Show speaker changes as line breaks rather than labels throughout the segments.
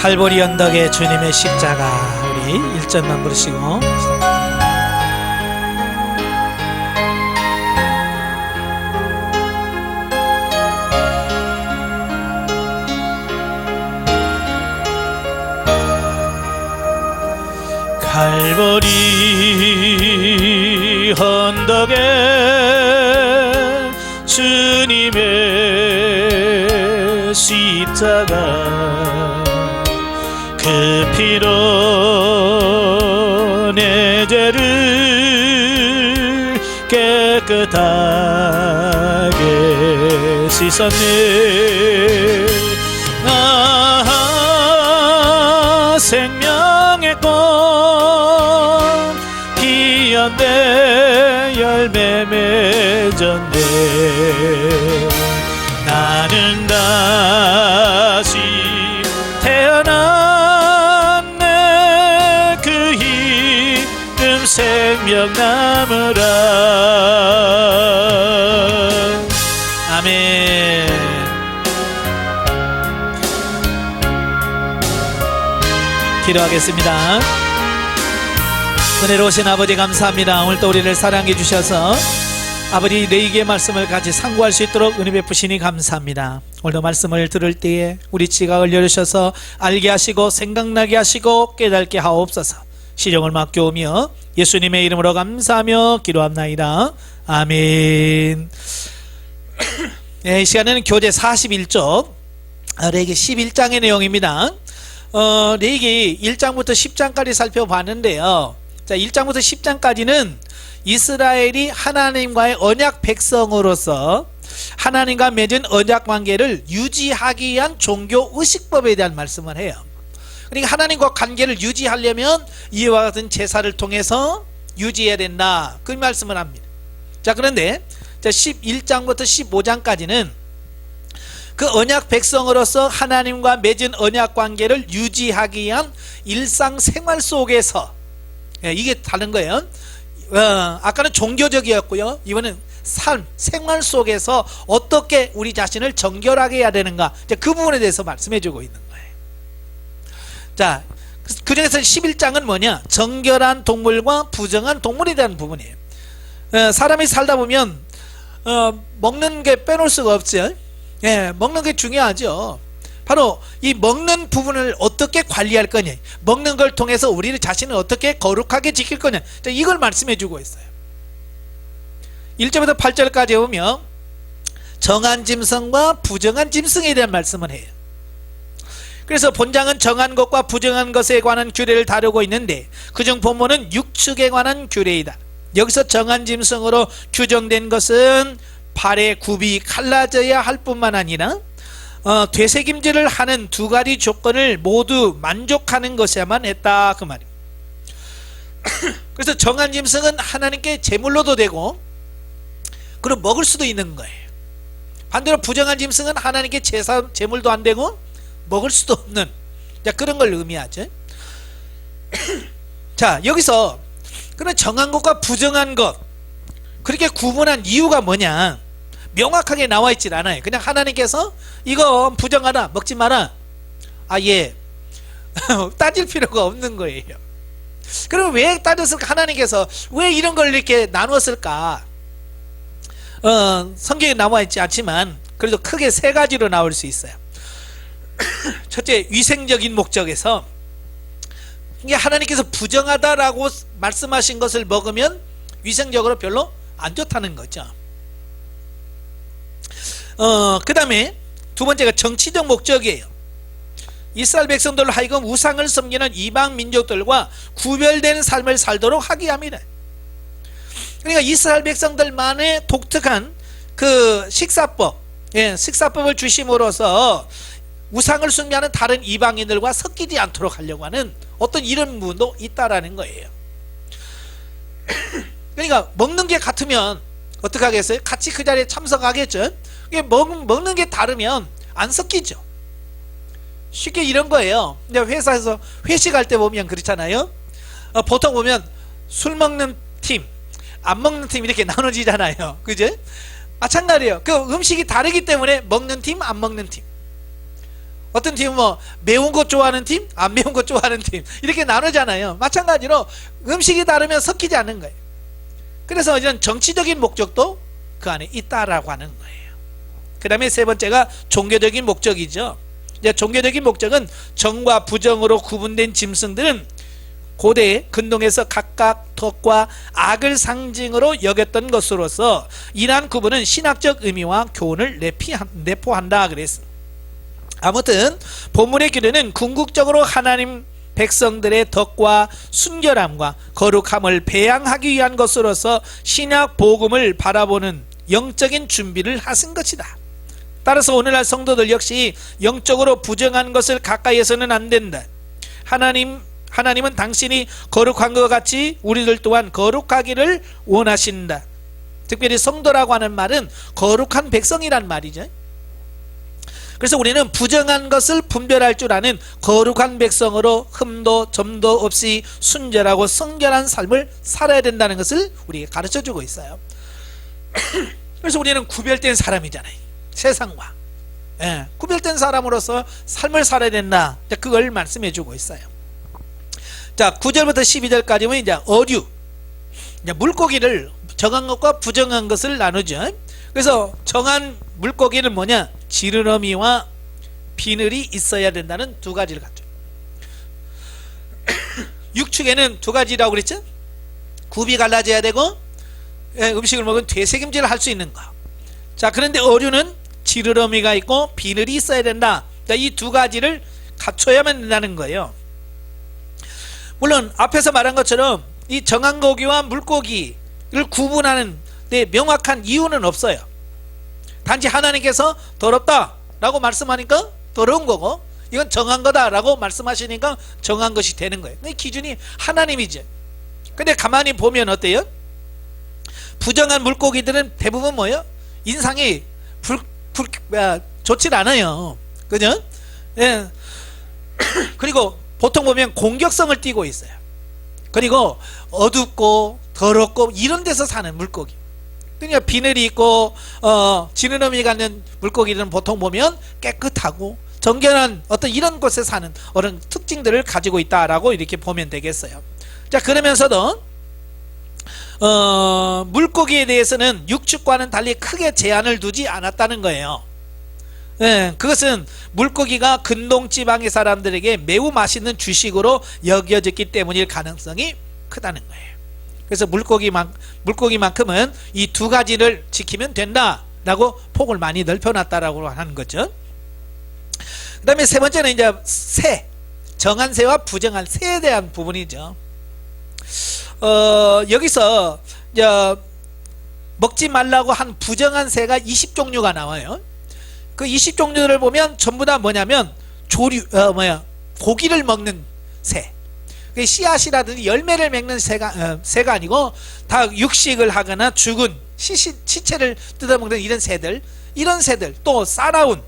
갈보리 언덕의 주님의 십자가, 우리 1절만 부르시고 갈보리 언덕에 주님의 십자가, 그 피로 내 죄를 깨끗하게 씻었네. 아, 생명의 꽃 피었네, 열매 맺었네. 나는 다시 태어났네, 그 이름 생명 나무라. 아멘. 기도하겠습니다. 은혜로우신 아버지 감사합니다. 오늘도 우리를 사랑해 주셔서 아버지 너희에게 말씀을 같이 상고할 수 있도록 은혜 베푸시니 감사합니다. 오늘도 말씀을 들을 때에 우리 지각을 열으셔서 알게 하시고 생각나게 하시고 깨닫게 하옵소서. 시정을 맡겨오며 예수님의 이름으로 감사하며 기도합나이다. 아멘. 이 시간에는 교재 41쪽 레위기 11장의 내용입니다. 레위기 1장부터 10장까지 살펴봤는데요. 자, 1장부터 10장까지는 이스라엘이 하나님과의 언약 백성으로서 하나님과 맺은 언약 관계를 유지하기 위한 종교 의식법에 대한 말씀을 해요. 그러니까 하나님과 관계를 유지하려면 이와 같은 제사를 통해서 유지해야 된다, 그 말씀을 합니다. 자, 그런데 11장부터 15장까지는 그 언약 백성으로서 하나님과 맺은 언약 관계를 유지하기 위한 일상생활 속에서, 이게 다른 거예요. 아까는 종교적이었고요, 이번엔 삶, 생활 속에서 어떻게 우리 자신을 정결하게 해야 되는가, 그 부분에 대해서 말씀해 주고 있는 거예요. 자, 그 중에서 11장은 뭐냐? 정결한 동물과 부정한 동물에 대한 부분이에요. 사람이 살다 보면 먹는 게 빼놓을 수가 없죠. 먹는 게 중요하죠. 바로 이 먹는 부분을 어떻게 관리할 거냐, 먹는 걸 통해서 우리 자신을 어떻게 거룩하게 지킬 거냐, 이걸 말씀해 주고 있어요. 1절부터 8절까지 보면 정한 짐승과 부정한 짐승에 대한 말씀을 해요. 그래서 본장은 정한 것과 부정한 것에 관한 규례를 다루고 있는데 그중 본문은 육축에 관한 규례이다. 여기서 정한 짐승으로 규정된 것은 발의 굽이 갈라져야 할 뿐만 아니라 되새김질을 하는 두 가지 조건을 모두 만족하는 것이야만 했다, 그 말입니다. 그래서 정한 짐승은 하나님께 제물로도 되고 그럼 먹을 수도 있는 거예요. 반대로 부정한 짐승은 하나님께 제물도 안 되고 먹을 수도 없는, 그런 걸 의미하죠. 자, 여기서 그런 정한 것과 부정한 것, 그렇게 구분한 이유가 뭐냐, 명확하게 나와 있질 않아요. 그냥 하나님께서 이거 부정하라, 먹지 마라, 따질 필요가 없는 거예요. 그럼 왜 따졌을까? 하나님께서 왜 이런 걸 이렇게 나누었을까? 성경에 나와 있지 않지만 그래도 크게 세 가지로 나올 수 있어요. 첫째, 위생적인 목적에서 하나님께서 부정하다라고 말씀하신 것을 먹으면 위생적으로 별로 안 좋다는 거죠. 그 다음에 두 번째가 정치적 목적이에요. 이스라엘 백성들로 하여금 우상을 섬기는 이방 민족들과 구별된 삶을 살도록 하게 합니다. 그러니까 이스라엘 백성들만의 독특한 그 식사법, 식사법을 주심으로써 우상을 숭배하는 다른 이방인들과 섞이지 않도록 하려고 하는 어떤 이런 부분도 있다라는 거예요. 그러니까 먹는 게 같으면 어떻게 하겠어요? 같이 그 자리에 참석하겠죠. 먹는 게 다르면 안 섞이죠. 쉽게 이런 거예요. 회사에서 회식할 때 보면 그렇잖아요. 보통 보면 술 먹는 팀, 안 먹는 팀 이렇게 나눠지잖아요. 그죠? 마찬가지예요. 그 음식이 다르기 때문에 먹는 팀, 안 먹는 팀. 어떤 팀은 뭐 매운 것 좋아하는 팀, 안 매운 것 좋아하는 팀 이렇게 나누잖아요. 마찬가지로 음식이 다르면 섞이지 않는 거예요. 그래서 이런 정치적인 목적도 그 안에 있다라고 하는 거예요. 그 다음에 세 번째가 종교적인 목적이죠. 이제 종교적인 목적은 정과 부정으로 구분된 짐승들은 고대 근동에서 각각 덕과 악을 상징으로 여겼던 것으로서 이러한 구분은 신학적 의미와 교훈을 내포한다 그랬어. 아무튼 본문의 규례는 궁극적으로 하나님 백성들의 덕과 순결함과 거룩함을 배양하기 위한 것으로서 신약 복음을 바라보는 영적인 준비를 하신 것이다. 따라서 오늘날 성도들 역시 영적으로 부정한 것을 가까이에서는 안 된다. 하나님은 당신이 거룩한 것 같이 우리들 또한 거룩하기를 원하신다. 특별히 성도라고 하는 말은 거룩한 백성이란 말이죠. 그래서 우리는 부정한 것을 분별할 줄 아는 거룩한 백성으로 흠도 점도 없이 순결하고 성결한 삶을 살아야 된다는 것을 우리에게 가르쳐주고 있어요. 그래서 우리는 구별된 사람이잖아요. 세상과 구별된 사람으로서 삶을 살아야 된다. 그걸 말씀해주고 있어요. 자, 9절부터 12절까지는 이제 어류, 이제 물고기를 정한 것과 부정한 것을 나누죠. 그래서 정한 물고기는 뭐냐? 지느러미와 비늘이 있어야 된다는 두 가지를 갖죠. 육축에는 두 가지라고 그랬죠. 굽이 갈라져야 되고 음식을 먹으면 되새김질을 할 수 있는 거. 자, 그런데 어류는 지느러미가 있고 비늘이 있어야 된다. 이 두 가지를 갖춰야만 된다는 거예요. 물론 앞에서 말한 것처럼 이 정한 고기와 물고기를 구분하는 데 명확한 이유는 없어요. 단지 하나님께서 더럽다 라고 말씀하니까 더러운 거고, 이건 정한 거다 라고 말씀하시니까 정한 것이 되는 거예요. 기준이 하나님이죠. 근데 가만히 보면 어때요? 부정한 물고기들은 대부분 뭐예요? 인상이 좋질 않아요. 그죠? 예. 그리고 보통 보면 공격성을 띠고 있어요. 그리고 어둡고 더럽고 이런 데서 사는 물고기. 그러니까 비늘이 있고 지느러미가 있는 물고기들은 보통 보면 깨끗하고 정결한 어떤 이런 곳에 사는 그런 특징들을 가지고 있다라고 이렇게 보면 되겠어요. 자, 그러면서도 물고기에 대해서는 육축과는 달리 크게 제한을 두지 않았다는 거예요. 그것은 물고기가 근동 지방의 사람들에게 매우 맛있는 주식으로 여겨졌기 때문일 가능성이 크다는 거예요. 그래서 물고기만큼은 이 두 가지를 지키면 된다라고 폭을 많이 넓혀놨다라고 하는 거죠. 그 다음에 세 번째는 이제 새, 정한 새와 부정한 새에 대한 부분이죠. 여기서 이제 먹지 말라고 한 부정한 새가 20종류가 나와요. 그 20종류를 보면 전부 다 뭐냐면 고기를 먹는 새, 씨앗이라든지 열매를 맺는 새가 아니고 다 육식을 하거나 죽은 시체를 뜯어먹는 이런 새들, 또 싸나운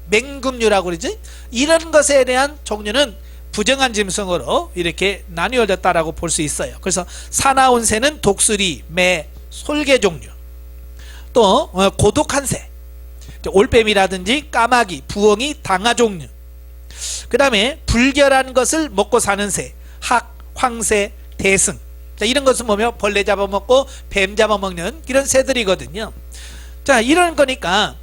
맹금류라고 그러지, 이런 것에 대한 종류는 부정한 짐승으로 이렇게 나뉘어졌다라고 볼 수 있어요. 그래서 사나운 새는 독수리, 매, 솔개 종류, 또 고독한 새, 올빼미라든지 까마귀, 부엉이, 당화 종류, 그 다음에 불결한 것을 먹고 사는 새, 학, 황새, 대승. 자, 이런 것은 보면 벌레 잡아먹고 뱀 잡아먹는 이런 새들이거든요. 자, 이런 거니까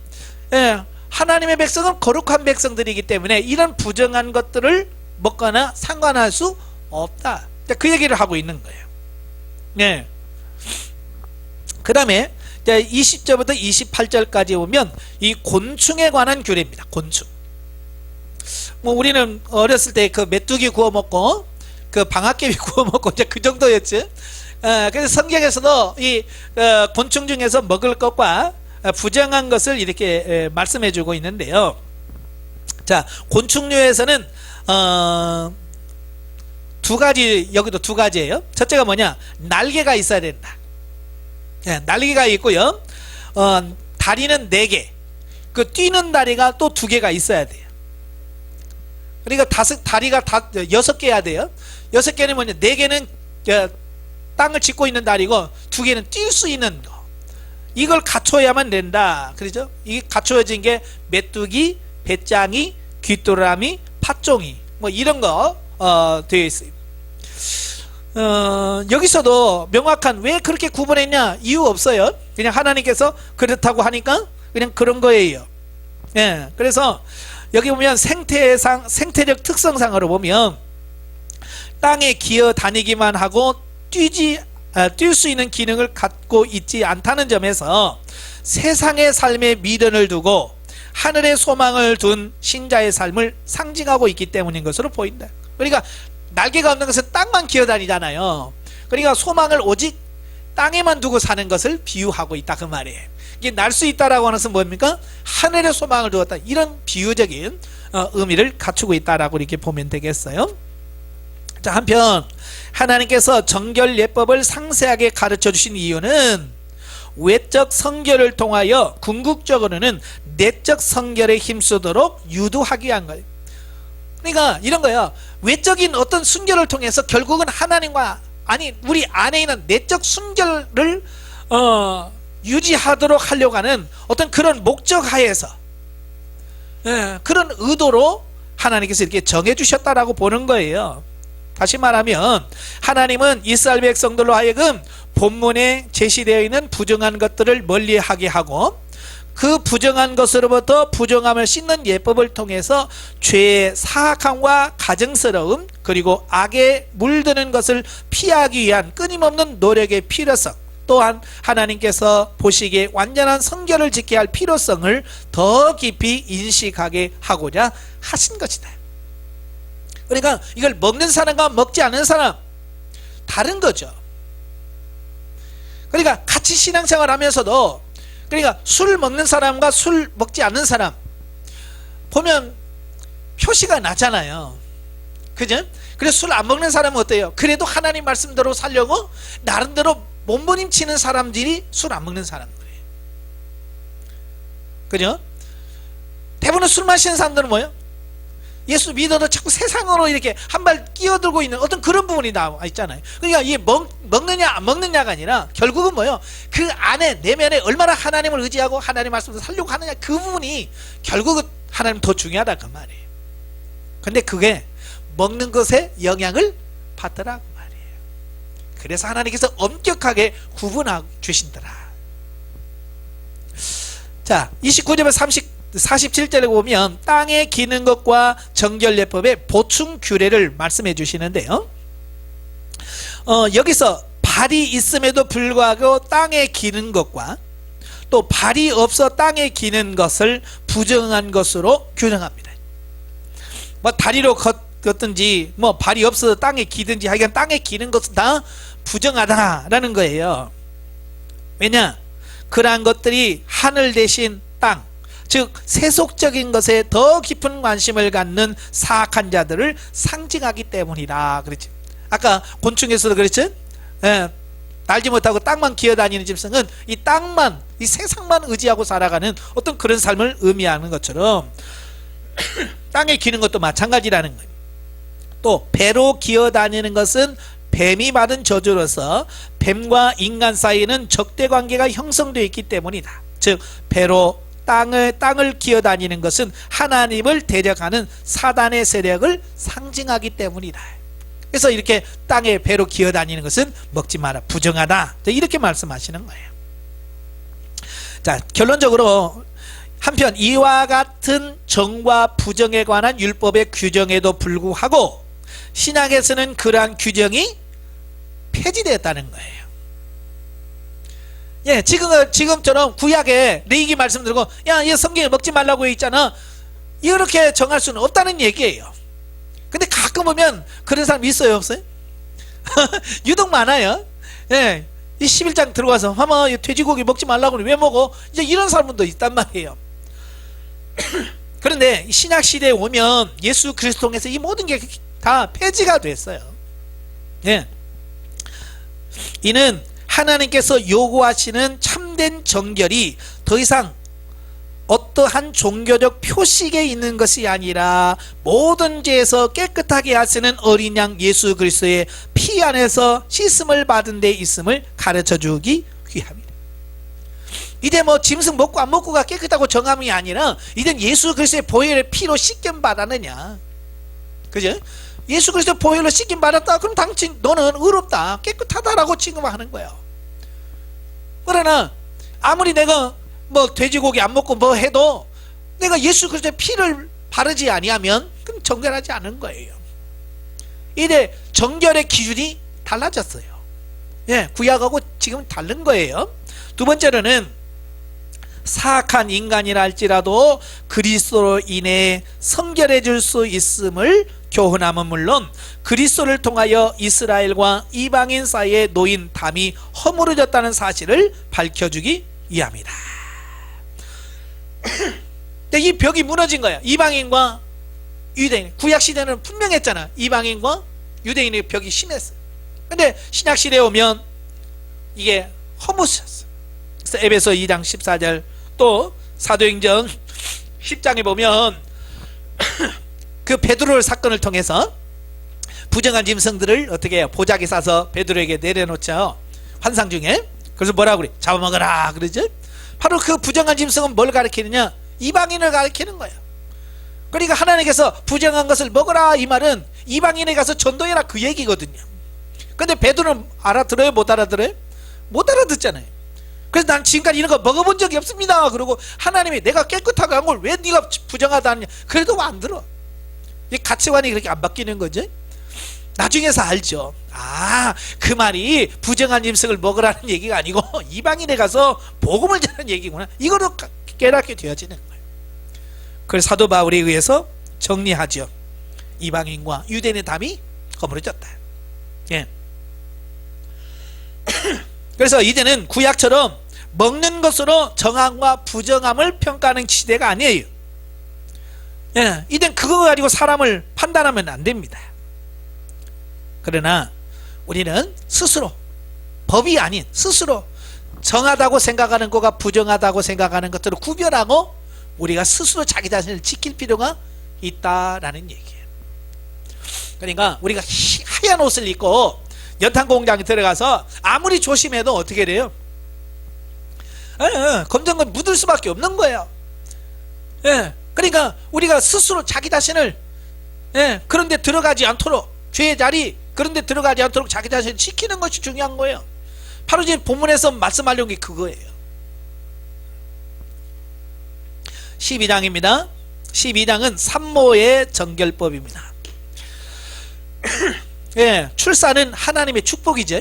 하나님의 백성은 거룩한 백성들이기 때문에 이런 부정한 것들을 먹거나 상관할 수 없다. 자, 그 얘기를 하고 있는 거예요. 그 다음에 20절부터 28절까지 보면 이 곤충에 관한 규례입니다. 곤충. 뭐 우리는 어렸을 때 그 메뚜기 구워 먹고 그 방앗개비 구워 먹고 이제 그 정도였지. 그래서 성경에서도 이 곤충 중에서 먹을 것과 부정한 것을 이렇게 말씀해주고 있는데요. 자, 곤충류에서는 두 가지, 여기도 두 가지예요. 첫째가 뭐냐? 날개가 있어야 된다. 날개가 있고요. 다리는 4개. 그 뛰는 다리가 또 2개가 있어야 돼요. 그러니까 다리가 6개야 돼요. 6개는 뭐냐? 4개는 땅을 짚고 있는 다리고 2개는 뛸 수 있는 거. 이걸 갖춰야만 된다. 그렇죠? 이게 갖춰진 게 메뚜기, 배짱이, 귀뚜라미, 팥종이 뭐 이런 거 되어 있어요. 여기서도 명확한 왜 그렇게 구분했냐 이유 없어요. 그냥 하나님께서 그렇다고 하니까 그냥 그런 거예요. 예, 그래서 여기 보면 생태적 특성상으로 보면 땅에 기어 다니기만 하고 뛸 수 있는 기능을 갖고 있지 않다는 점에서 세상의 삶에 미련을 두고 하늘의 소망을 둔 신자의 삶을 상징하고 있기 때문인 것으로 보인다. 그러니까 날개가 없는 것은 땅만 기어다니잖아요. 그러니까 소망을 오직 땅에만 두고 사는 것을 비유하고 있다 그 말이에요. 이게 날 수 있다라고 하는 것은 뭡니까? 하늘의 소망을 두었다, 이런 비유적인 의미를 갖추고 있다라고 이렇게 보면 되겠어요. 자, 한편 하나님께서 정결 예법을 상세하게 가르쳐 주신 이유는 외적 성결을 통하여 궁극적으로는 내적 성결에 힘쓰도록 유도하기 위한 거예요. 그러니까 이런 거예요. 외적인 어떤 순결을 통해서 결국은 하나님과 우리 안에 있는 내적 순결을 유지하도록 하려고 하는 어떤 그런 목적 하에서, 그런 의도로 하나님께서 이렇게 정해 주셨다라고 보는 거예요. 다시 말하면 하나님은 이스라엘 백성들로 하여금 본문에 제시되어 있는 부정한 것들을 멀리하게 하고 그 부정한 것으로부터 부정함을 씻는 예법을 통해서 죄의 사악함과 가증스러움 그리고 악에 물드는 것을 피하기 위한 끊임없는 노력의 필요성, 또한 하나님께서 보시기에 완전한 성결을 지켜야 할 필요성을 더 깊이 인식하게 하고자 하신 것이다. 그러니까 이걸 먹는 사람과 먹지 않는 사람 다른 거죠. 그러니까 같이 신앙생활 하면서도, 그러니까 술 먹는 사람과 술 먹지 않는 사람 보면 표시가 나잖아요. 그죠? 그래서 술 안 먹는 사람은 어때요? 그래도 하나님 말씀대로 살려고 나름대로 몸부림치는 사람들이 술 안 먹는 사람들이에요. 그죠? 대부분 술 마시는 사람들은 뭐예요? 예수 믿어도 자꾸 세상으로 이렇게 한 발 끼어들고 있는 어떤 그런 부분이 나와 있잖아요. 그러니까 이게 먹느냐 안 먹느냐가 아니라 결국은 뭐예요? 그 안에 내면에 얼마나 하나님을 의지하고 하나님 말씀을 살려고 하느냐, 그 부분이 결국은 하나님 더 중요하다 그 말이에요. 근데 그게 먹는 것에 영향을 받더라 그 말이에요. 그래서 하나님께서 엄격하게 구분하고 주신더라. 자, 29절에서 47절에 보면 땅에 기는 것과 정결예법의 보충 규례를 말씀해 주시는데요, 여기서 발이 있음에도 불구하고 땅에 기는 것과 또 발이 없어 땅에 기는 것을 부정한 것으로 규정합니다. 뭐 다리로 걷든지 뭐 발이 없어서 땅에 기든지 하여간 땅에 기는 것은 다 부정하다라는 거예요. 왜냐? 그러한 것들이 하늘 대신 땅, 즉 세속적인 것에 더 깊은 관심을 갖는 사악한 자들을 상징하기 때문이다 그랬죠. 아까 곤충에서도 그랬죠. 날지 못하고 땅만 기어다니는 짐승은 이 땅만, 이 세상만 의지하고 살아가는 어떤 그런 삶을 의미하는 것처럼 땅에 기는 것도 마찬가지라는 거예요. 또 배로 기어다니는 것은 뱀이 받은 저주로서 뱀과 인간 사이에는 적대관계가 형성되어 있기 때문이다. 즉 배로 땅을 기어다니는 것은 하나님을 대적하는 사단의 세력을 상징하기 때문이다. 그래서 이렇게 땅에 배로 기어다니는 것은 먹지 마라, 부정하다, 이렇게 말씀하시는 거예요. 자, 결론적으로 한편 이와 같은 정과 부정에 관한 율법의 규정에도 불구하고 신약에서는 그러한 규정이 폐지되었다는 거예요. 예, 지금처럼 구약에 레위기 말씀 들고 야, 이 성경에 먹지 말라고 있잖아, 이렇게 정할 수는 없다는 얘기예요. 근데 가끔 보면 그런 사람 있어요, 없어요? 유독 많아요. 예, 이 11장 들어가서 아마 돼지고기 먹지 말라고 왜 먹어? 이제 이런 사람도 있단 말이에요. 그런데 신약 시대에 오면 예수 그리스도 통해서 이 모든 게 다 폐지가 됐어요. 예, 이는 하나님께서 요구하시는 참된 정결이 더 이상 어떠한 종교적 표식에 있는 것이 아니라 모든 죄에서 깨끗하게 하시는 어린 양 예수 그리스도의 피 안에서 씻음을 받은 데 있음을 가르쳐 주기 위함이다. 이제 뭐 짐승 먹고 안 먹고가 깨끗하고 정함이 아니라 이젠 예수 그리스도의 보혈의 피로 씻김 받았느냐, 그죠? 예수 그리스도의 보혈로 씻김 받았다, 그럼 당신 너는 의롭다, 깨끗하다라고 취급하는 거예요. 그러나 아무리 내가 뭐 돼지고기 안 먹고 뭐 해도 내가 예수 그리스도의 피를 바르지 아니하면 그럼 정결하지 않은 거예요. 이제 정결의 기준이 달라졌어요. 예, 구약하고 지금 다른 거예요. 두 번째로는 사악한 인간이라 할지라도 그리스도로 인해 성결해질 수 있음을 교훈함은 물론 그리스도를 통하여 이스라엘과 이방인 사이에 놓인 담이 허물어졌다는 사실을 밝혀주기 위함이다. 이 벽이 무너진 거야. 이방인과 유대인. 구약시대는 분명했잖아. 이방인과 유대인의 벽이 심했어요. 근데 신약시대에 오면 이게 허무졌어. 그래서 에베소 2장 14절, 또 사도행전 10장에 보면 그 베드로 사건을 통해서 부정한 짐승들을 어떻게 해요? 보자기 싸서 베드로에게 내려놓죠. 환상 중에. 그래서 뭐라고 그래? 잡아먹어라 그러죠. 바로 그 부정한 짐승은 뭘 가리키느냐? 이방인을 가리키는 거예요. 그러니까 하나님께서 부정한 것을 먹어라, 이 말은 이방인에 가서 전도해라, 그 얘기거든요. 근데 베드로는 알아들어요? 못 알아들어요? 못 알아듣잖아요. 그래서 난 지금까지 이런 거 먹어본 적이 없습니다. 그러고 하나님이 내가 깨끗하게 한 걸 왜 네가 부정하다 하느냐, 그래도 안 들어. 이 가치관이 그렇게 안 바뀌는 거죠. 나중에서 알죠. 아, 그 말이 부정한 짐승을 먹으라는 얘기가 아니고 이방인에 가서 복음을 전하는 얘기구나, 이거로 깨닫게 되어지는 거예요. 그래서 사도 바울에 의해서 정리하죠. 이방인과 유대인의 담이 허물어졌다. 예. 그래서 이제는 구약처럼 먹는 것으로 정함과 부정함을 평가하는 시대가 아니에요. 예. 이젠 그거 가지고 사람을 판단하면 안 됩니다. 그러나 우리는 스스로, 법이 아닌 스스로 정하다고 생각하는 것과 부정하다고 생각하는 것들을 구별하고 우리가 스스로 자기 자신을 지킬 필요가 있다라는 얘기예요. 그러니까 우리가 하얀 옷을 입고 연탄 공장에 들어가서 아무리 조심해도 어떻게 돼요? 검정은 묻을 수밖에 없는 거예요. 예, 그러니까 우리가 스스로 자기 자신을, 예, 그런데 들어가지 않도록, 죄의 자리 그런데 들어가지 않도록 자기 자신을 지키는 것이 중요한 거예요. 바로 지금 본문에서 말씀하려는 게 그거예요. 12장입니다. 12장은 산모의 정결법입니다. 예, 출산은 하나님의 축복이죠.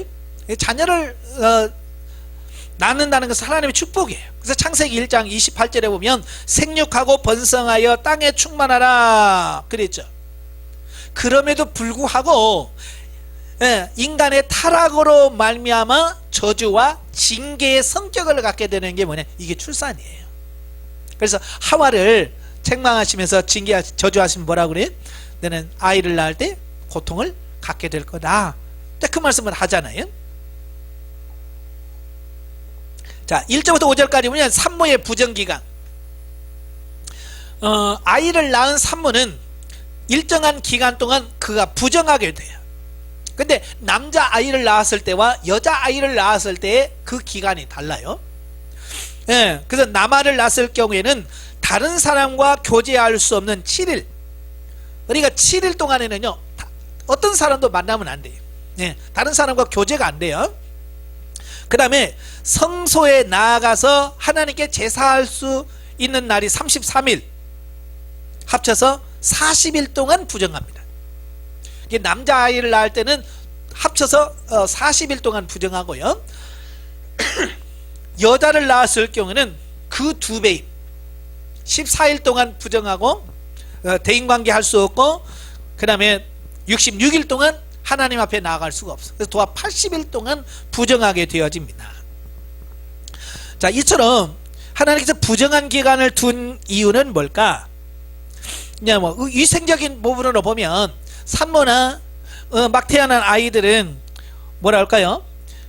자녀를 낳는다는 것은 하나님의 축복이에요. 그래서 창세기 1장 28절에 보면 생육하고 번성하여 땅에 충만하라 그랬죠. 그럼에도 불구하고, 예, 인간의 타락으로 말미암아 저주와 징계의 성격을 갖게 되는 게 뭐냐? 이게 출산이에요. 그래서 하와를 책망하시면서 저주하시면 뭐라 그래요? 너는 아이를 낳을 때 고통을 갖게 될 거다. 그 말씀을 하잖아요. 자, 1절부터 5절까지 보면 산모의 부정기간. 아이를 낳은 산모는 일정한 기간 동안 그가 부정하게 돼요. 근데 남자 아이를 낳았을 때와 여자 아이를 낳았을 때의 그 기간이 달라요. 예, 그래서 남아를 낳았을 경우에는 다른 사람과 교제할 수 없는 7일, 그러니까 7일 동안에는요 어떤 사람도 만나면 안 돼요. 예, 다른 사람과 교제가 안 돼요. 그 다음에 성소에 나아가서 하나님께 제사할 수 있는 날이 33일, 합쳐서 40일 동안 부정합니다. 남자아이를 낳을 때는 합쳐서 40일 동안 부정하고요. 여자를 낳았을 경우는 그 2배인 14일 동안 부정하고 대인관계 할 수 없고, 그 다음에 66일 동안 하나님 앞에 나아갈 수가 없어. 그래서 도합 80일 동안 부정하게 되어집니다. 자, 이처럼 하나님께서 부정한 기간을 둔 이유는 뭘까? 그냥 뭐 위생적인 부분으로 보면 산모나 막 태어난 아이들은 뭐라 할까요?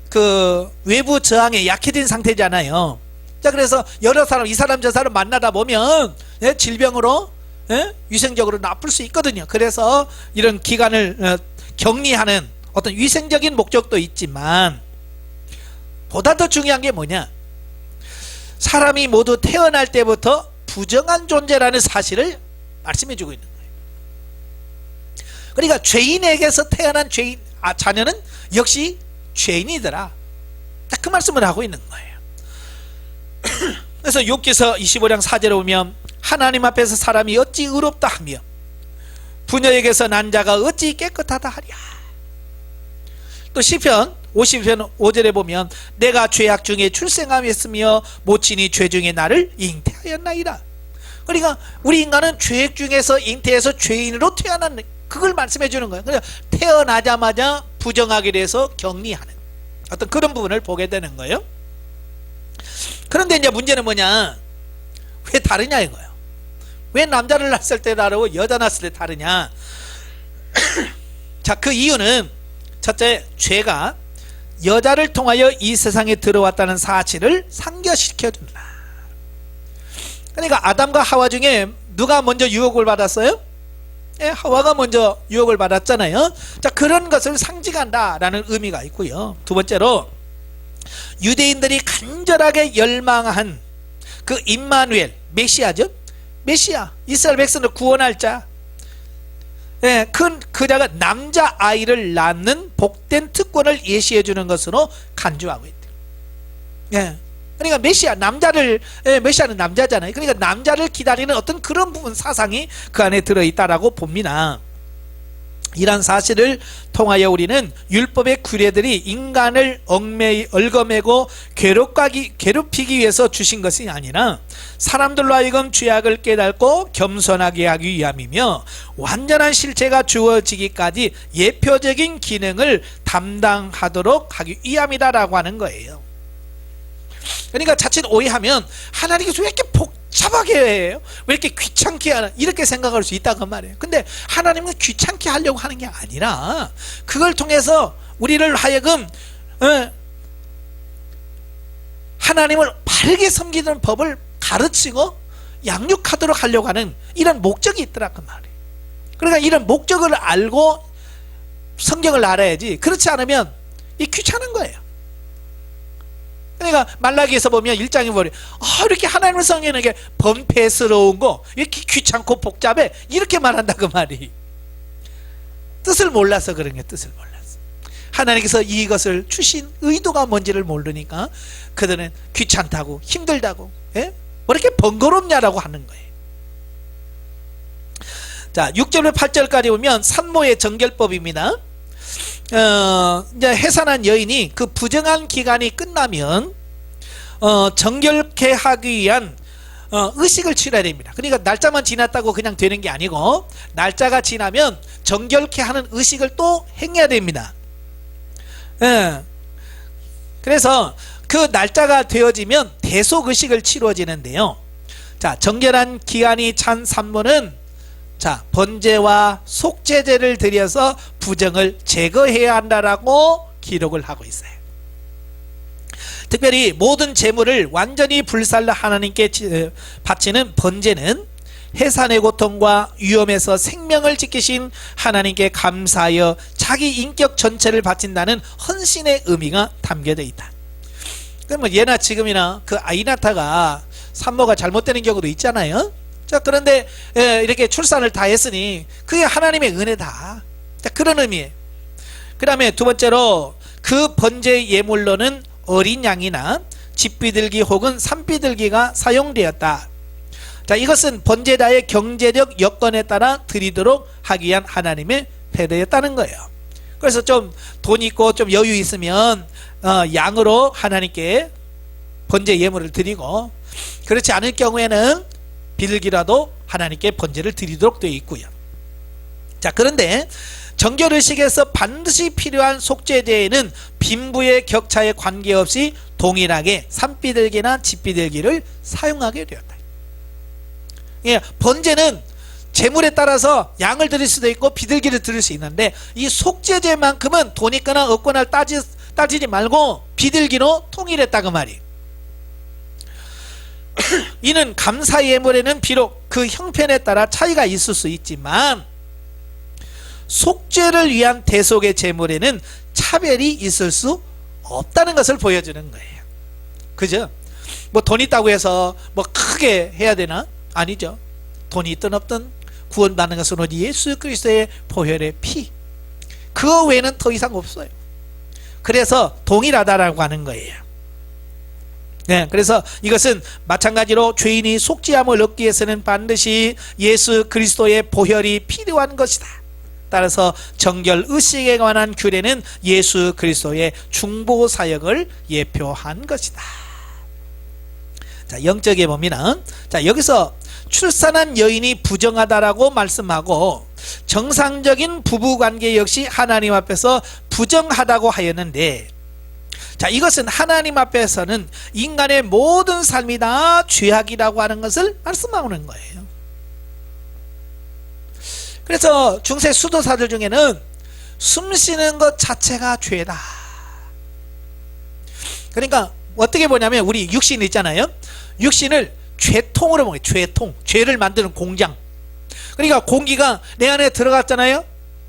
그 외부 저항에 약해진 상태잖아요. 자, 그래서 여러 사람, 이 사람 저 사람 만나다 보면, 예, 질병으로, 예, 위생적으로 나쁠 수 있거든요. 그래서 이런 기간을 격리하는 어떤 위생적인 목적도 있지만, 보다 더 중요한 게 뭐냐? 사람이 모두 태어날 때부터 부정한 존재라는 사실을 말씀해 주고 있는 거예요. 그러니까 죄인에게서 태어난 자녀는 역시 죄인이더라. 딱 그 말씀을 하고 있는 거예요. 그래서 욥기서 25장 4절에 보면 하나님 앞에서 사람이 어찌 의롭다 하며 부녀에게서 난 자가 어찌 깨끗하다 하랴. 또 시편 50편 5절에 보면 내가 죄악 중에 출생함이었으며 모친이 죄 중에 나를 잉태하였나이다. 그러니까 우리 인간은 죄악 중에서 잉태해서 죄인으로 태어난, 그걸 말씀해 주는 거예요. 그러니까 태어나자마자 부정하게 돼서 격리하는 어떤 그런 부분을 보게 되는 거예요. 그런데 이제 문제는 뭐냐, 왜 다르냐 이거예요. 왜 남자를 낳았을 때 다르고 여자 낳았을 때 다르냐. 자, 그 이유는 첫째, 죄가 여자를 통하여 이 세상에 들어왔다는 사실을 상기시켜준다. 그러니까 아담과 하와 중에 누가 먼저 유혹을 받았어요? 예, 하와가 먼저 유혹을 받았잖아요. 자, 그런 것을 상징한다라는 의미가 있고요. 두 번째로 유대인들이 간절하게 열망한 그 임마누엘, 메시아죠. 메시아, 이스라엘 백성을 구원할 자. 예, 그 자가 남자아이를 낳는 복된 특권을 예시해 주는 것으로 간주하고 있다. 예. 그러니까 메시아, 메시아는 남자잖아요. 그러니까 남자를 기다리는 어떤 그런 부분 사상이 그 안에 들어있다라고 봅니다. 이런 사실을 통하여 우리는 율법의 규례들이 인간을 얽어매고 괴롭히기 위해서 주신 것이 아니라 사람들로 하여금 죄악을 깨닫고 겸손하게 하기 위함이며 완전한 실체가 주어지기까지 예표적인 기능을 담당하도록 하기 위함이다라고 하는 거예요. 그러니까 자칫 오해하면 하나님께서 왜 이렇게 복잡하게 해요? 왜 이렇게 귀찮게 하나? 이렇게 생각할 수 있다고 말이에요. 근데 하나님은 귀찮게 하려고 하는 게 아니라 그걸 통해서 우리를 하여금 하나님을 바르게 섬기는 법을 가르치고 양육하도록 하려고 하는 이런 목적이 있더라고 말이에요. 그러니까 이런 목적을 알고 성경을 알아야지, 그렇지 않으면 이 귀찮은 거예요. 그러니까 말라기에서 보면 1장에 보면 이렇게 하나님의 성경에게 번패스러운 거, 이렇게 귀찮고 복잡해, 이렇게 말한다 그 말이. 뜻을 몰라서 그런 게, 뜻을 몰라서. 하나님께서 이것을 주신 의도가 뭔지를 모르니까 그들은 귀찮다고 힘들다고, 예? 왜 이렇게 번거롭냐라고 하는 거예요. 자, 6절부터 8절까지 보면 산모의 정결법입니다. 이제 해산한 여인이 그 부정한 기간이 끝나면 정결케 하기 위한 의식을 치러야 됩니다. 그러니까 날짜만 지났다고 그냥 되는 게 아니고 날짜가 지나면 정결케 하는 의식을 또 행해야 됩니다. 그래서 그 날짜가 되어지면 대속의식을 치러지는데요. 자, 정결한 기간이 찬 산모는 자, 번제와 속죄제를 드려서 부정을 제거해야 한다라고 기록을 하고 있어요. 특별히 모든 제물을 완전히 불살라 하나님께 바치는 번제는 해산의 고통과 위험에서 생명을 지키신 하나님께 감사하여 자기 인격 전체를 바친다는 헌신의 의미가 담겨져 있다. 그러면 예나 지금이나 그 아이 낳다가 산모가 잘못되는 경우도 있잖아요. 자, 그런데 이렇게 출산을 다 했으니 그게 하나님의 은혜다. 자, 그런 의미예요. 그 다음에 두 번째로 그 번제 예물로는 어린 양이나 집비둘기 혹은 산비둘기가 사용되었다. 자, 이것은 번제자의 경제적 여건에 따라 드리도록 하기 위한 하나님의 배려였다는 거예요. 그래서 좀 돈 있고 좀 여유 있으면 양으로 하나님께 번제 예물을 드리고, 그렇지 않을 경우에는 비둘기라도 하나님께 번제를 드리도록 되어 있고요. 자, 그런데 정결의식에서 반드시 필요한 속죄제에는 빈부의 격차에 관계없이 동일하게 산비둘기나 집비둘기를 사용하게 되었다. 예, 번제는 제물에 따라서 양을 드릴 수도 있고 비둘기를 드릴 수 있는데 이 속죄제만큼은 돈 있거나 없거나 따지지 말고 비둘기로 통일했다 그 말이에요. 이는 감사 예물에는 비록 그 형편에 따라 차이가 있을 수 있지만 속죄를 위한 대속의 제물에는 차별이 있을 수 없다는 것을 보여주는 거예요. 그죠? 뭐 돈 있다고 해서 뭐 크게 해야 되나? 아니죠. 돈이 있든 없든 구원받는 것은 오직 예수 그리스도의 보혈의 피, 그거 외에는 더 이상 없어요. 그래서 동일하다라고 하는 거예요. 네, 그래서 이것은 마찬가지로 죄인이 속죄함을 얻기 위해서는 반드시 예수 그리스도의 보혈이 필요한 것이다. 따라서 정결 의식에 관한 규례는 예수 그리스도의 중보 사역을 예표한 것이다. 자, 영적에 보면 자, 여기서 출산한 여인이 부정하다라고 말씀하고 정상적인 부부관계 역시 하나님 앞에서 부정하다고 하였는데, 자, 이것은 하나님 앞에서는 인간의 모든 삶이 다 죄악이라고 하는 것을 말씀하는 거예요. 그래서 중세 수도사들 중에는 숨 쉬는 것 자체가 죄다. 그러니까 어떻게 보냐면 우리 육신 있잖아요. 육신을 죄통으로 보면 죄통, 죄를 만드는 공장. 그러니까 공기가 내 안에 들어갔잖아요.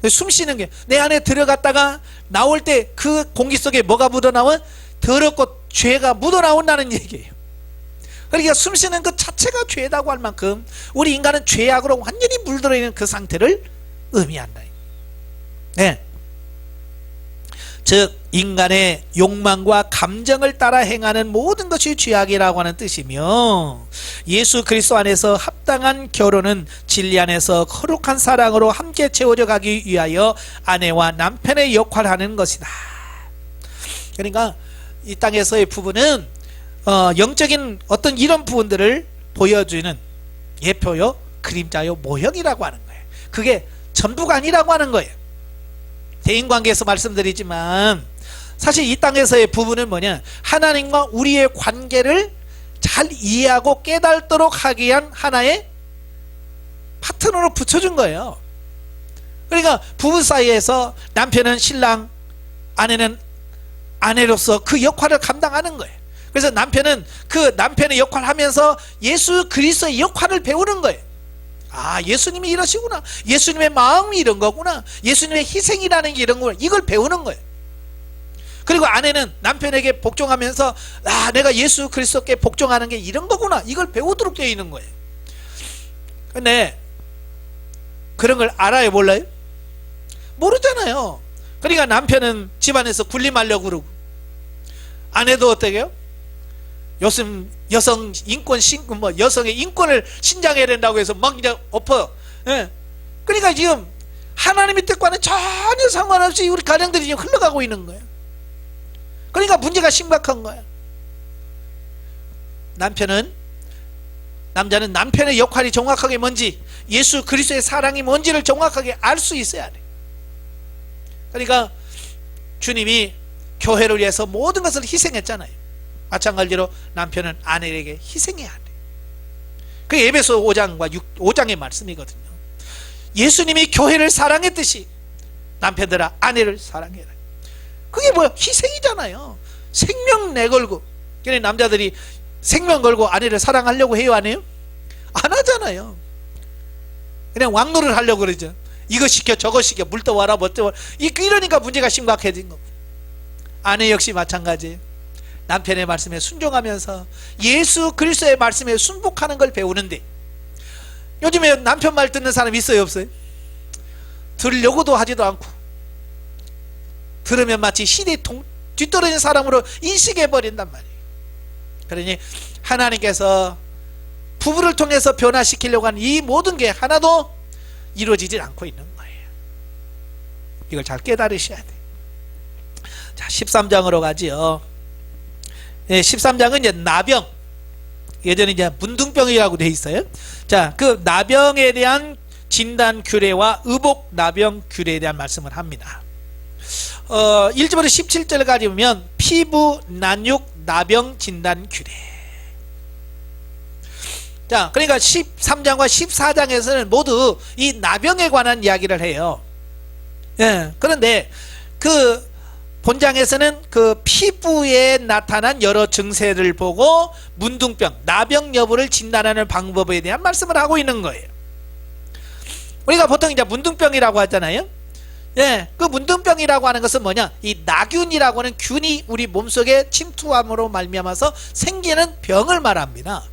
숨 쉬는 게 내 안에 들어갔다가 나올 때 그 공기 속에 뭐가 묻어나와? 더럽고 죄가 묻어나온다는 얘기예요. 그러니까 숨 쉬는 것 자체가 죄다고 할 만큼 우리 인간은 죄악으로 완전히 물들어 있는 그 상태를 의미한다. 네. 즉 인간의 욕망과 감정을 따라 행하는 모든 것이 죄악이라고 하는 뜻이며, 예수 그리스도 안에서 합당한 결혼은 진리 안에서 거룩한 사랑으로 함께 채워져 가기 위하여 아내와 남편의 역할을 하는 것이다. 그러니까 이 땅에서의 부부는 영적인 어떤 이런 부분들을 보여주는 예표요, 그림자요, 모형이라고 하는 거예요. 그게 전부가 아니라고 하는 거예요. 대인관계에서 말씀드리지만 사실 이 땅에서의 부부는 뭐냐, 하나님과 우리의 관계를 잘 이해하고 깨닫도록 하기 위한 하나의 파트너로 붙여준 거예요. 그러니까 부부 사이에서 남편은 신랑, 아내는 아내로서 그 역할을 감당하는 거예요. 그래서 남편은 그 남편의 역할을 하면서 예수 그리스도의 역할을 배우는 거예요. 아, 예수님이 이러시구나, 예수님의 마음이 이런 거구나, 예수님의 희생이라는 게 이런 거구나, 이걸 배우는 거예요. 그리고 아내는 남편에게 복종하면서 아, 내가 예수 그리스도께 복종하는 게 이런 거구나, 이걸 배우도록 되어 있는 거예요. 근데 그런 걸 알아요, 몰라요? 모르잖아요. 그러니까 남편은 집안에서 군림하려고 그러고, 아내도 어때요? 요즘 여성 인권 여성의 인권을 신장해야 된다고 해서 막 이제 엎어요. 예. 그러니까 지금 하나님의 뜻과는 전혀 상관없이 우리 가정들이 지금 흘러가고 있는 거예요. 그러니까 문제가 심각한 거예요. 남자는 남편의 역할이 정확하게 뭔지, 예수 그리스도의 사랑이 뭔지를 정확하게 알 수 있어야 돼. 그러니까 주님이 교회를 위해서 모든 것을 희생했잖아요. 마찬가지로 남편은 아내에게 희생해야 돼. 그게 에베소 5장의 말씀이거든요. 예수님이 교회를 사랑했듯이 남편들아 아내를 사랑해라. 그게 뭐야? 희생이잖아요. 생명 내걸고. 그래, 남자들이 생명 걸고 아내를 사랑하려고 해요, 안 해요? 안 하잖아요. 그냥 왕노를 하려고 그러죠. 이거 시켜 저거 시켜, 물 떠와라 뭐 떠와라, 이러니까 문제가 심각해진 거고. 아내 역시 마찬가지예요. 남편의 말씀에 순종하면서 예수 그리스도의 말씀에 순복하는 걸 배우는데, 요즘에 남편 말 듣는 사람 있어요, 없어요? 들으려고도 하지도 않고, 들으면 마치 시대에 뒤떨어진 사람으로 인식해버린단 말이에요. 그러니 하나님께서 부부를 통해서 변화시키려고 하는 이 모든 게 하나도 이루어지질 않고 있는 거예요. 이걸 잘 깨달으셔야 돼요. 자, 13장으로 가지요. 예, 13장은 이제 나병, 예전에 이제 문둥병이라고 되어 있어요. 자, 그 나병에 대한 진단 규례와 의복 나병 규례에 대한 말씀을 합니다. 1절부터 17절까지 보면 피부 난육 나병 진단 규례. 자, 그러니까 13장과 14장에서는 모두 이 나병에 관한 이야기를 해요. 예, 그런데 그 본장에서는 그 피부에 나타난 여러 증세를 보고 문둥병, 나병 여부를 진단하는 방법에 대한 말씀을 하고 있는 거예요. 우리가 보통 이제 문둥병이라고 하잖아요. 예, 그 문둥병이라고 하는 것은 뭐냐? 이 나균이라고 하는 균이 우리 몸속에 침투함으로 말미암아서 생기는 병을 말합니다.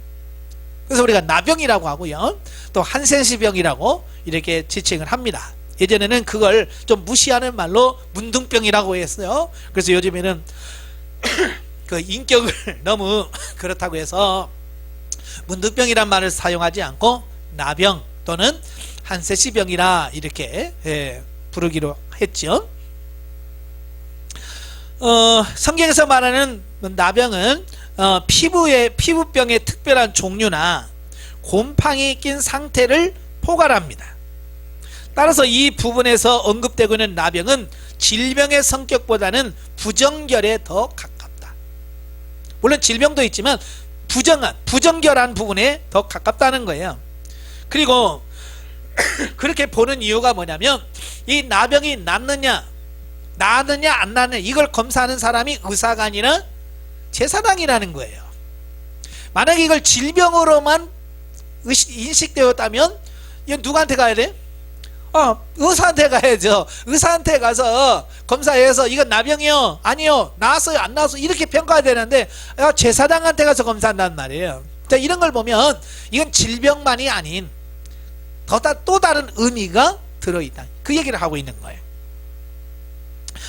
그래서 우리가 나병이라고 하고요. 또 한센시병이라고 이렇게 지칭을 합니다. 예전에는 그걸 좀 무시하는 말로 문둥병이라고 했어요. 그래서 요즘에는 그 인격을 너무 그렇다고 해서 문둥병이란 말을 사용하지 않고 나병 또는 한센시병이라 이렇게 부르기로 했죠. 성경에서 말하는 나병은 피부병의 특별한 종류나 곰팡이 낀 상태를 포괄합니다. 따라서 이 부분에서 언급되고 있는 나병은 질병의 성격보다는 부정결에 더 가깝다. 물론 질병도 있지만 부정결한 부분에 더 가깝다는 거예요. 그리고 그렇게 보는 이유가 뭐냐면 이 나병이 나느냐 안 나느냐 이걸 검사하는 사람이 의사가 아니라 제사장이라는 거예요. 만약에 이걸 질병으로만 인식되었다면 이건 누구한테 가야 돼? 의사한테 가야죠. 의사한테 가서 검사해서 이건 나병이요 아니요 나왔어요 안 나왔어요 이렇게 평가해야 되는데 제사장한테 가서 검사한단 말이에요. 자, 이런 걸 보면 이건 질병만이 아닌 또 다른 의미가 들어있다. 그 얘기를 하고 있는 거예요.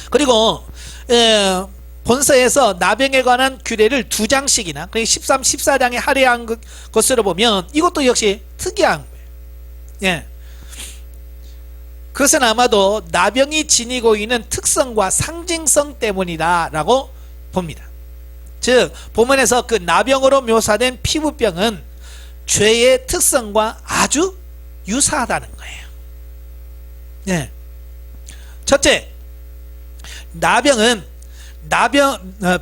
그리고 본서에서 나병에 관한 규례를 2장씩이나 13, 14장에 할애한 것으로 보면 이것도 역시 특이한 거예요. 예. 그것은 아마도 나병이 지니고 있는 특성과 상징성 때문이다 라고 봅니다. 즉 본문에서 그 나병으로 묘사된 피부병은 죄의 특성과 아주 유사하다는 거예요. 예. 첫째,